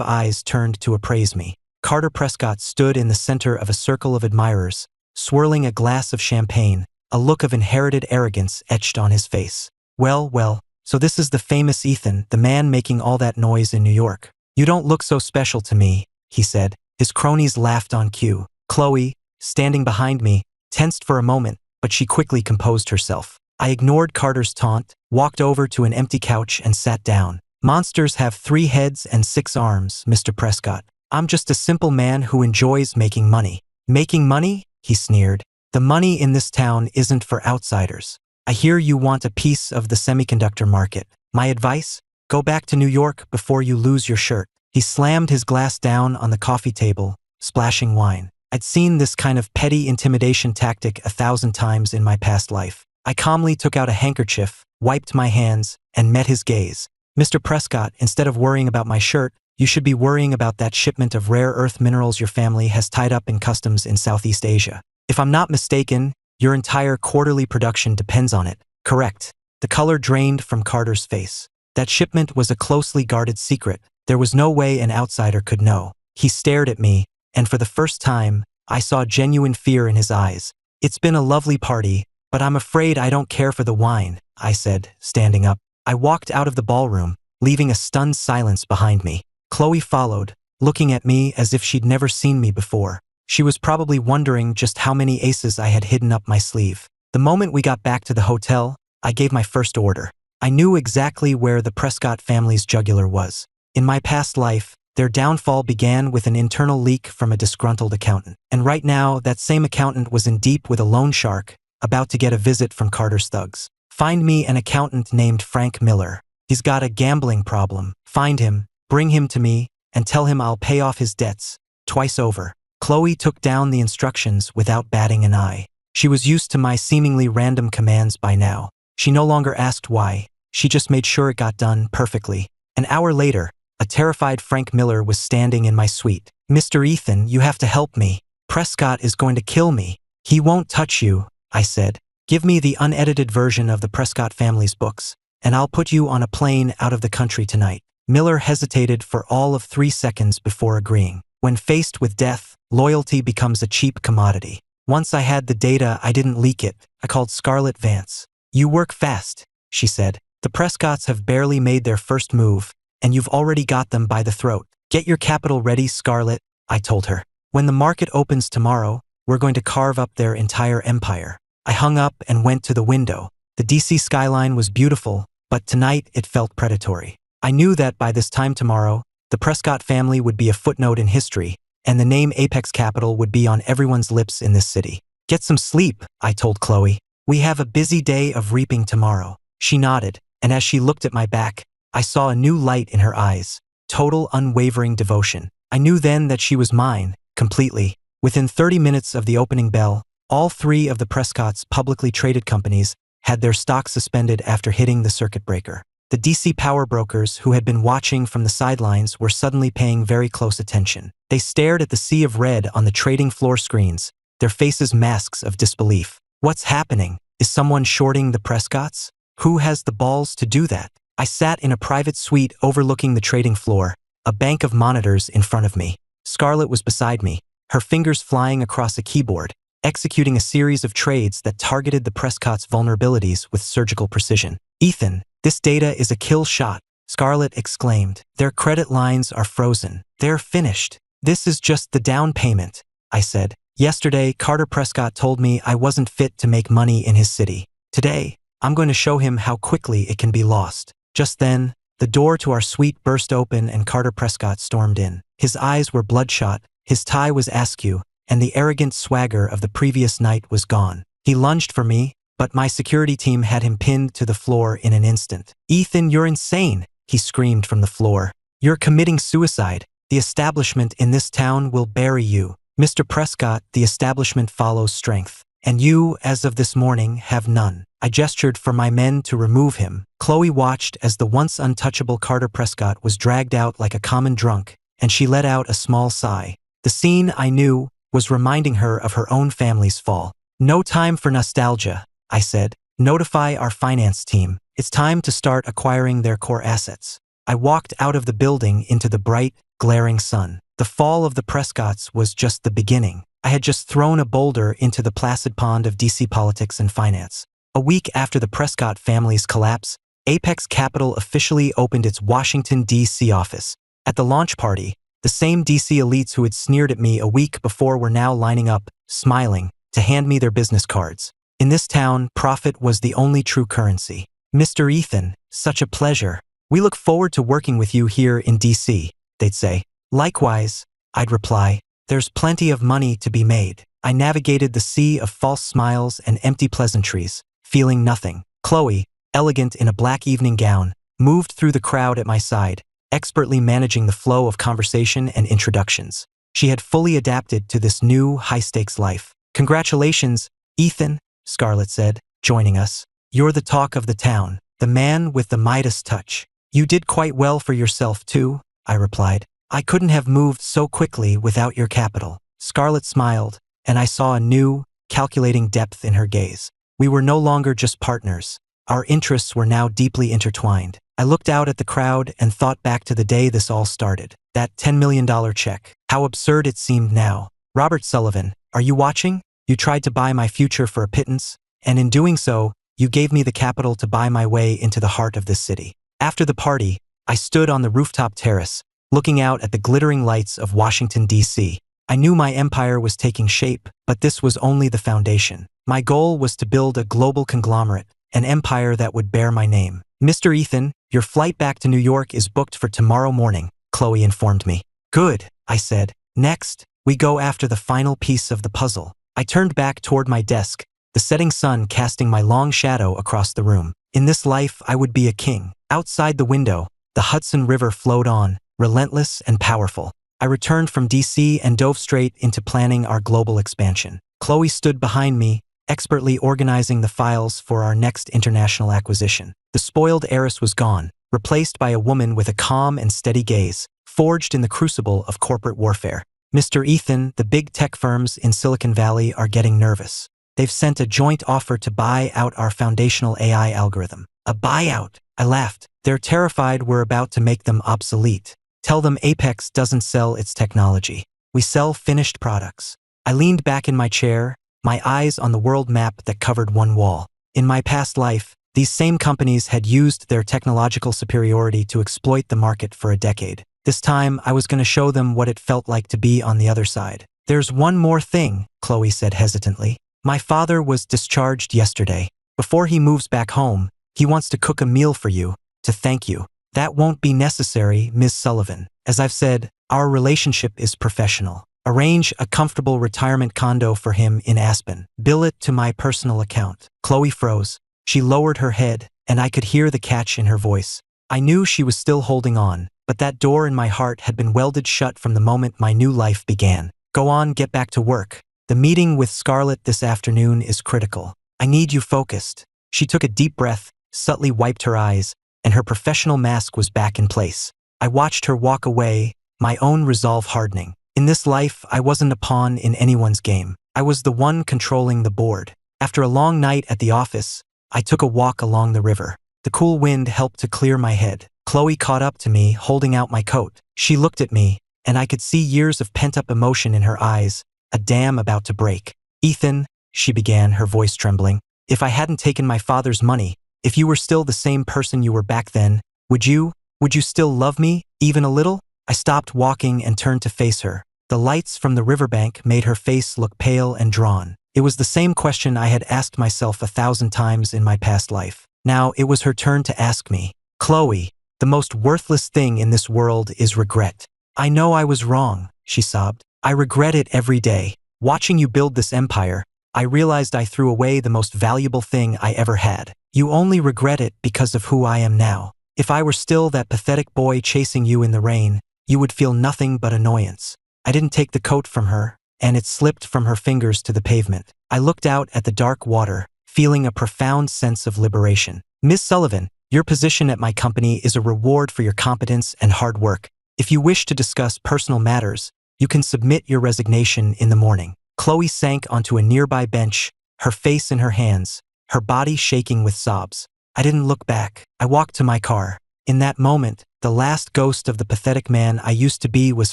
eyes turned to appraise me. Carter Prescott stood in the center of a circle of admirers, swirling a glass of champagne, a look of inherited arrogance etched on his face. Well, so this is the famous Ethan, the man making all that noise in New York. You don't look so special to me, he said. His cronies laughed on cue. Chloe, standing behind me, tensed for a moment, but she quickly composed herself. I ignored Carter's taunt, walked over to an empty couch and sat down. Monsters have 3 heads and 6 arms, Mr. Prescott. I'm just a simple man who enjoys making money. Making money? He sneered. The money in this town isn't for outsiders. I hear you want a piece of the semiconductor market. My advice? Go back to New York before you lose your shirt. He slammed his glass down on the coffee table, splashing wine. I'd seen this kind of petty intimidation tactic 1,000 times in my past life. I calmly took out a handkerchief, wiped my hands, and met his gaze. Mr. Prescott, instead of worrying about my shirt, you should be worrying about that shipment of rare earth minerals your family has tied up in customs in Southeast Asia. If I'm not mistaken, your entire quarterly production depends on it. Correct. The color drained from Carter's face. That shipment was a closely guarded secret. There was no way an outsider could know. He stared at me, and for the first time, I saw genuine fear in his eyes. It's been a lovely party, but I'm afraid I don't care for the wine, I said, standing up. I walked out of the ballroom, leaving a stunned silence behind me. Chloe followed, looking at me as if she'd never seen me before. She was probably wondering just how many aces I had hidden up my sleeve. The moment we got back to the hotel, I gave my first order. I knew exactly where the Prescott family's jugular was. In my past life, their downfall began with an internal leak from a disgruntled accountant. And right now, that same accountant was in deep with a loan shark, about to get a visit from Carter's thugs. Find me an accountant named Frank Miller. He's got a gambling problem. Find him, bring him to me, and tell him I'll pay off his debts, twice over. Chloe took down the instructions without batting an eye. She was used to my seemingly random commands by now. She no longer asked why. She just made sure it got done perfectly. An hour later, a terrified Frank Miller was standing in my suite. Mr. Ethan, you have to help me. Prescott is going to kill me. He won't touch you, I said. Give me the unedited version of the Prescott family's books, and I'll put you on a plane out of the country tonight. Miller hesitated for all of 3 seconds before agreeing. When faced with death, loyalty becomes a cheap commodity. Once I had the data, I didn't leak it. I called Scarlett Vance. You work fast, she said. The Prescotts have barely made their first move, and you've already got them by the throat. Get your capital ready, Scarlett. I told her. When the market opens tomorrow, we're going to carve up their entire empire. I hung up and went to the window. The DC skyline was beautiful, but tonight it felt predatory. I knew that by this time tomorrow, the Prescott family would be a footnote in history, and the name Apex Capital would be on everyone's lips in this city. Get some sleep, I told Chloe. We have a busy day of reaping tomorrow. She nodded, and as she looked at my back, I saw a new light in her eyes. Total unwavering devotion. I knew then that she was mine, completely. Within 30 minutes of the opening bell, all three of the Prescott's publicly traded companies had their stocks suspended after hitting the circuit breaker. The DC power brokers who had been watching from the sidelines were suddenly paying very close attention. They stared at the sea of red on the trading floor screens, their faces masks of disbelief. What's happening? Is someone shorting the Prescotts? Who has the balls to do that? I sat in a private suite overlooking the trading floor, a bank of monitors in front of me. Scarlett was beside me, her fingers flying across a keyboard, executing a series of trades that targeted the Prescott's vulnerabilities with surgical precision. Ethan, this data is a kill shot, Scarlett exclaimed. Their credit lines are frozen. They're finished. This is just the down payment, I said. Yesterday, Carter Prescott told me I wasn't fit to make money in his city. Today, I'm going to show him how quickly it can be lost. Just then, the door to our suite burst open and Carter Prescott stormed in. His eyes were bloodshot, his tie was askew, and the arrogant swagger of the previous night was gone. He lunged for me, but my security team had him pinned to the floor in an instant. Ethan, you're insane, he screamed from the floor. You're committing suicide. The establishment in this town will bury you. Mr. Prescott, the establishment follows strength, and you, as of this morning, have none. I gestured for my men to remove him. Chloe watched as the once untouchable Carter Prescott was dragged out like a common drunk, and she let out a small sigh. The scene, I knew, was reminding her of her own family's fall. No time for nostalgia, I said. Notify our finance team. It's time to start acquiring their core assets. I walked out of the building into the bright, glaring sun. The fall of the Prescotts was just the beginning. I had just thrown a boulder into the placid pond of DC politics and finance. A week after the Prescott family's collapse, Apex Capital officially opened its Washington, D.C. office. At the launch party, the same DC elites who had sneered at me a week before were now lining up, smiling, to hand me their business cards. In this town, profit was the only true currency. Mr. Ethan, such a pleasure. We look forward to working with you here in DC, they'd say. Likewise, I'd reply. There's plenty of money to be made. I navigated the sea of false smiles and empty pleasantries, feeling nothing. Chloe, elegant in a black evening gown, moved through the crowd at my side, expertly managing the flow of conversation and introductions. She had fully adapted to this new, high-stakes life. Congratulations, Ethan, Scarlett said, joining us. You're the talk of the town, the man with the Midas touch. You did quite well for yourself, too, I replied. I couldn't have moved so quickly without your capital. Scarlett smiled, and I saw a new, calculating depth in her gaze. We were no longer just partners. Our interests were now deeply intertwined. I looked out at the crowd and thought back to the day this all started. That $10 million check. How absurd it seemed now. Robert Sullivan, are you watching? You tried to buy my future for a pittance, and in doing so, you gave me the capital to buy my way into the heart of this city. After the party, I stood on the rooftop terrace, looking out at the glittering lights of Washington, D.C. I knew my empire was taking shape, but this was only the foundation. My goal was to build a global conglomerate, an empire that would bear my name. Mr. Ethan, your flight back to New York is booked for tomorrow morning, Chloe informed me. Good, I said. Next, we go after the final piece of the puzzle. I turned back toward my desk, the setting sun casting my long shadow across the room. In this life, I would be a king. Outside the window, the Hudson River flowed on, relentless and powerful. I returned from DC and dove straight into planning our global expansion. Chloe stood behind me, expertly organizing the files for our next international acquisition. The spoiled heiress was gone, replaced by a woman with a calm and steady gaze, forged in the crucible of corporate warfare. Mr. Ethan, the big tech firms in Silicon Valley are getting nervous. They've sent a joint offer to buy out our foundational AI algorithm. A buyout? I laughed. They're terrified we're about to make them obsolete. Tell them Apex doesn't sell its technology. We sell finished products. I leaned back in my chair, my eyes on the world map that covered one wall. In my past life, these same companies had used their technological superiority to exploit the market for a decade. This time, I was going to show them what it felt like to be on the other side. There's one more thing, Chloe said hesitantly. My father was discharged yesterday. Before he moves back home, he wants to cook a meal for you, to thank you. That won't be necessary, Ms. Sullivan. As I've said, our relationship is professional. Arrange a comfortable retirement condo for him in Aspen. Bill it to my personal account. Chloe froze. She lowered her head, and I could hear the catch in her voice. I knew she was still holding on, but that door in my heart had been welded shut from the moment my new life began. Go on, get back to work. The meeting with Scarlett this afternoon is critical. I need you focused. She took a deep breath, subtly wiped her eyes, and her professional mask was back in place. I watched her walk away, my own resolve hardening. In this life, I wasn't a pawn in anyone's game. I was the one controlling the board. After a long night at the office, I took a walk along the river. The cool wind helped to clear my head. Chloe caught up to me, holding out my coat. She looked at me, and I could see years of pent-up emotion in her eyes, a dam about to break. Ethan, she began, her voice trembling, if I hadn't taken my father's money, if you were still the same person you were back then, would you still love me, even a little? I stopped walking and turned to face her. The lights from the riverbank made her face look pale and drawn. It was the same question I had asked myself 1,000 times in my past life. Now it was her turn to ask me. Chloe, the most worthless thing in this world is regret. I know I was wrong, she sobbed. I regret it every day. Watching you build this empire, I realized I threw away the most valuable thing I ever had. You only regret it because of who I am now. If I were still that pathetic boy chasing you in the rain, you would feel nothing but annoyance. I didn't take the coat from her, and it slipped from her fingers to the pavement. I looked out at the dark water, feeling a profound sense of liberation. Miss Sullivan, your position at my company is a reward for your competence and hard work. If you wish to discuss personal matters, you can submit your resignation in the morning. Chloe sank onto a nearby bench, her face in her hands, her body shaking with sobs. I didn't look back. I walked to my car. In that moment, the last ghost of the pathetic man I used to be was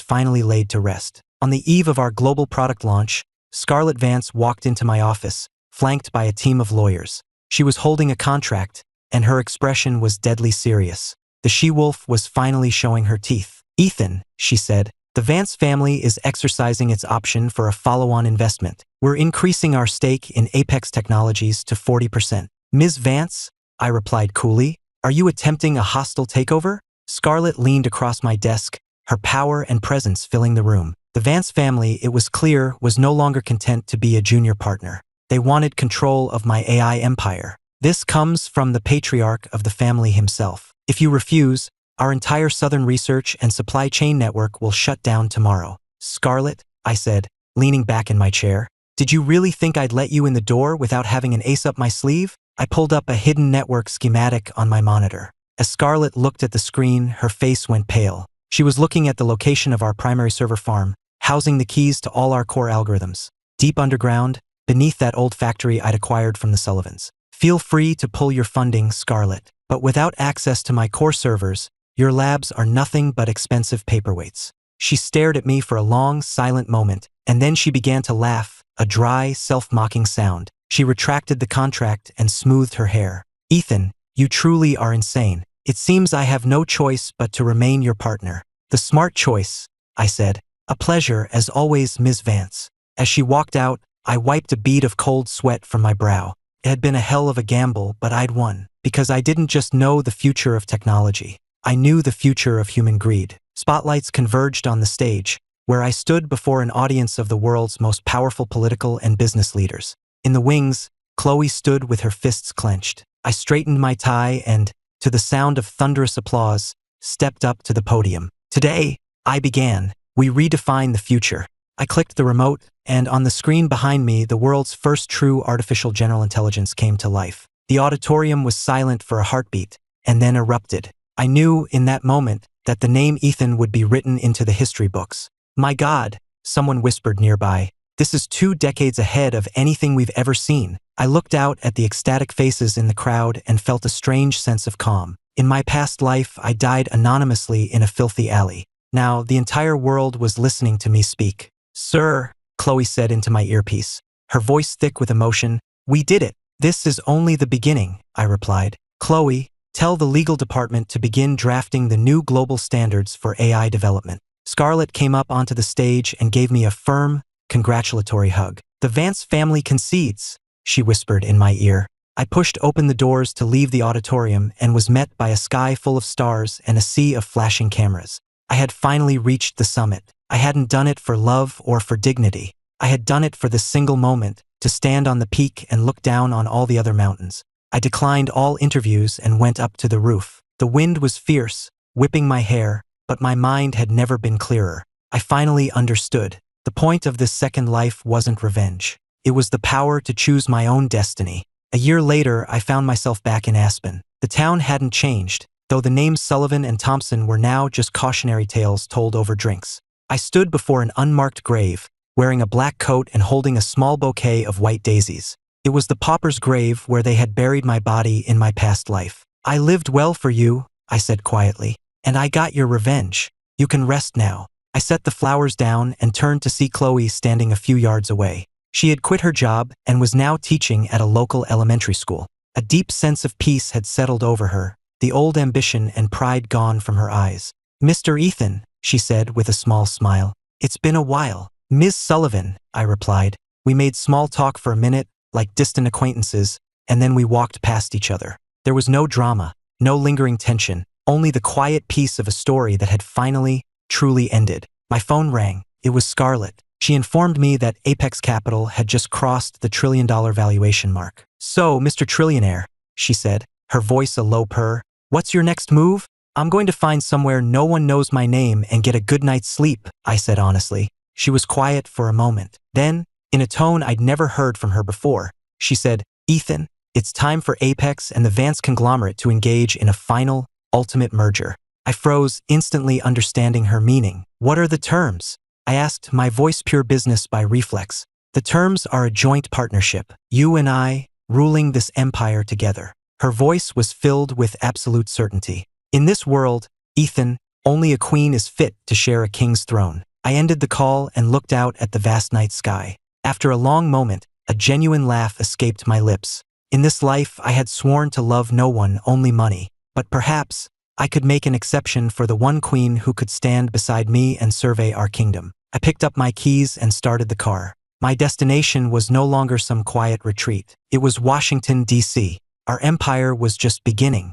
finally laid to rest. On the eve of our global product launch, Scarlett Vance walked into my office, flanked by a team of lawyers. She was holding a contract, and her expression was deadly serious. The she-wolf was finally showing her teeth. Ethan, she said, the Vance family is exercising its option for a follow-on investment. We're increasing our stake in Apex Technologies to 40%. Ms. Vance, I replied coolly, are you attempting a hostile takeover? Scarlett leaned across my desk, her power and presence filling the room. The Vance family, it was clear, was no longer content to be a junior partner. They wanted control of my AI empire. This comes from the patriarch of the family himself. If you refuse, our entire Southern research and supply chain network will shut down tomorrow. Scarlett, I said, leaning back in my chair, did you really think I'd let you in the door without having an ace up my sleeve? I pulled up a hidden network schematic on my monitor. As Scarlett looked at the screen, her face went pale. She was looking at the location of our primary server farm, housing the keys to all our core algorithms. Deep underground, beneath that old factory I'd acquired from the Sullivans. Feel free to pull your funding, Scarlett, but without access to my core servers, your labs are nothing but expensive paperweights. She stared at me for a long, silent moment, and then she began to laugh, a dry, self-mocking sound. She retracted the contract and smoothed her hair. Ethan, you truly are insane. It seems I have no choice but to remain your partner. The smart choice, I said. A pleasure, as always, Ms. Vance. As she walked out, I wiped a bead of cold sweat from my brow. It had been a hell of a gamble, but I'd won. Because I didn't just know the future of technology. I knew the future of human greed. Spotlights converged on the stage, where I stood before an audience of the world's most powerful political and business leaders. In the wings, Chloe stood with her fists clenched. I straightened my tie and, to the sound of thunderous applause, stepped up to the podium. Today, I began. We redefine the future. I clicked the remote, and on the screen behind me, the world's first true artificial general intelligence came to life. The auditorium was silent for a heartbeat, and then erupted. I knew, in that moment, that the name Ethan would be written into the history books. My God, someone whispered nearby. This is 2 decades ahead of anything we've ever seen. I looked out at the ecstatic faces in the crowd and felt a strange sense of calm. In my past life, I died anonymously in a filthy alley. Now, the entire world was listening to me speak. Sir, Chloe said into my earpiece, her voice thick with emotion, we did it. This is only the beginning, I replied. Chloe, Tell the legal department to begin drafting the new global standards for AI development. Scarlett came up onto the stage and gave me a firm, congratulatory hug. The Vance family concedes, she whispered in my ear. I pushed open the doors to leave the auditorium and was met by a sky full of stars and a sea of flashing cameras. I had finally reached the summit. I hadn't done it for love or for dignity. I had done it for this single moment, to stand on the peak and look down on all the other mountains. I declined all interviews and went up to the roof. The wind was fierce, whipping my hair, but my mind had never been clearer. I finally understood. The point of this second life wasn't revenge. It was the power to choose my own destiny. A year later, I found myself back in Aspen. The town hadn't changed, though the names Sullivan and Thompson were now just cautionary tales told over drinks. I stood before an unmarked grave, wearing a black coat and holding a small bouquet of white daisies. It was the pauper's grave where they had buried my body in my past life. I lived well for you, I said quietly, and I got your revenge. You can rest now. I set the flowers down and turned to see Chloe standing a few yards away. She had quit her job and was now teaching at a local elementary school. A deep sense of peace had settled over her, the old ambition and pride gone from her eyes. Mr. Ethan, she said with a small smile. It's been a while. Ms. Sullivan, I replied. We made small talk for a minute, like distant acquaintances, and then we walked past each other. There was no drama, no lingering tension, only the quiet peace of a story that had finally, truly ended. My phone rang. It was Scarlett. She informed me that Apex Capital had just crossed the $1 trillion valuation mark. So, Mr. Trillionaire, she said, her voice a low purr, what's your next move? I'm going to find somewhere no one knows my name and get a good night's sleep, I said honestly. She was quiet for a moment. Then, in a tone I'd never heard from her before, she said, Ethan, it's time for Apex and the Vance conglomerate to engage in a final, ultimate merger. I froze, instantly understanding her meaning. What are the terms? I asked, my voice pure business by reflex. The terms are a joint partnership, you and I, ruling this empire together. Her voice was filled with absolute certainty. In this world, Ethan, only a queen is fit to share a king's throne. I ended the call and looked out at the vast night sky. After a long moment, a genuine laugh escaped my lips. In this life, I had sworn to love no one, only money. But perhaps, I could make an exception for the one queen who could stand beside me and survey our kingdom. I picked up my keys and started the car. My destination was no longer some quiet retreat. It was Washington, D.C. Our empire was just beginning.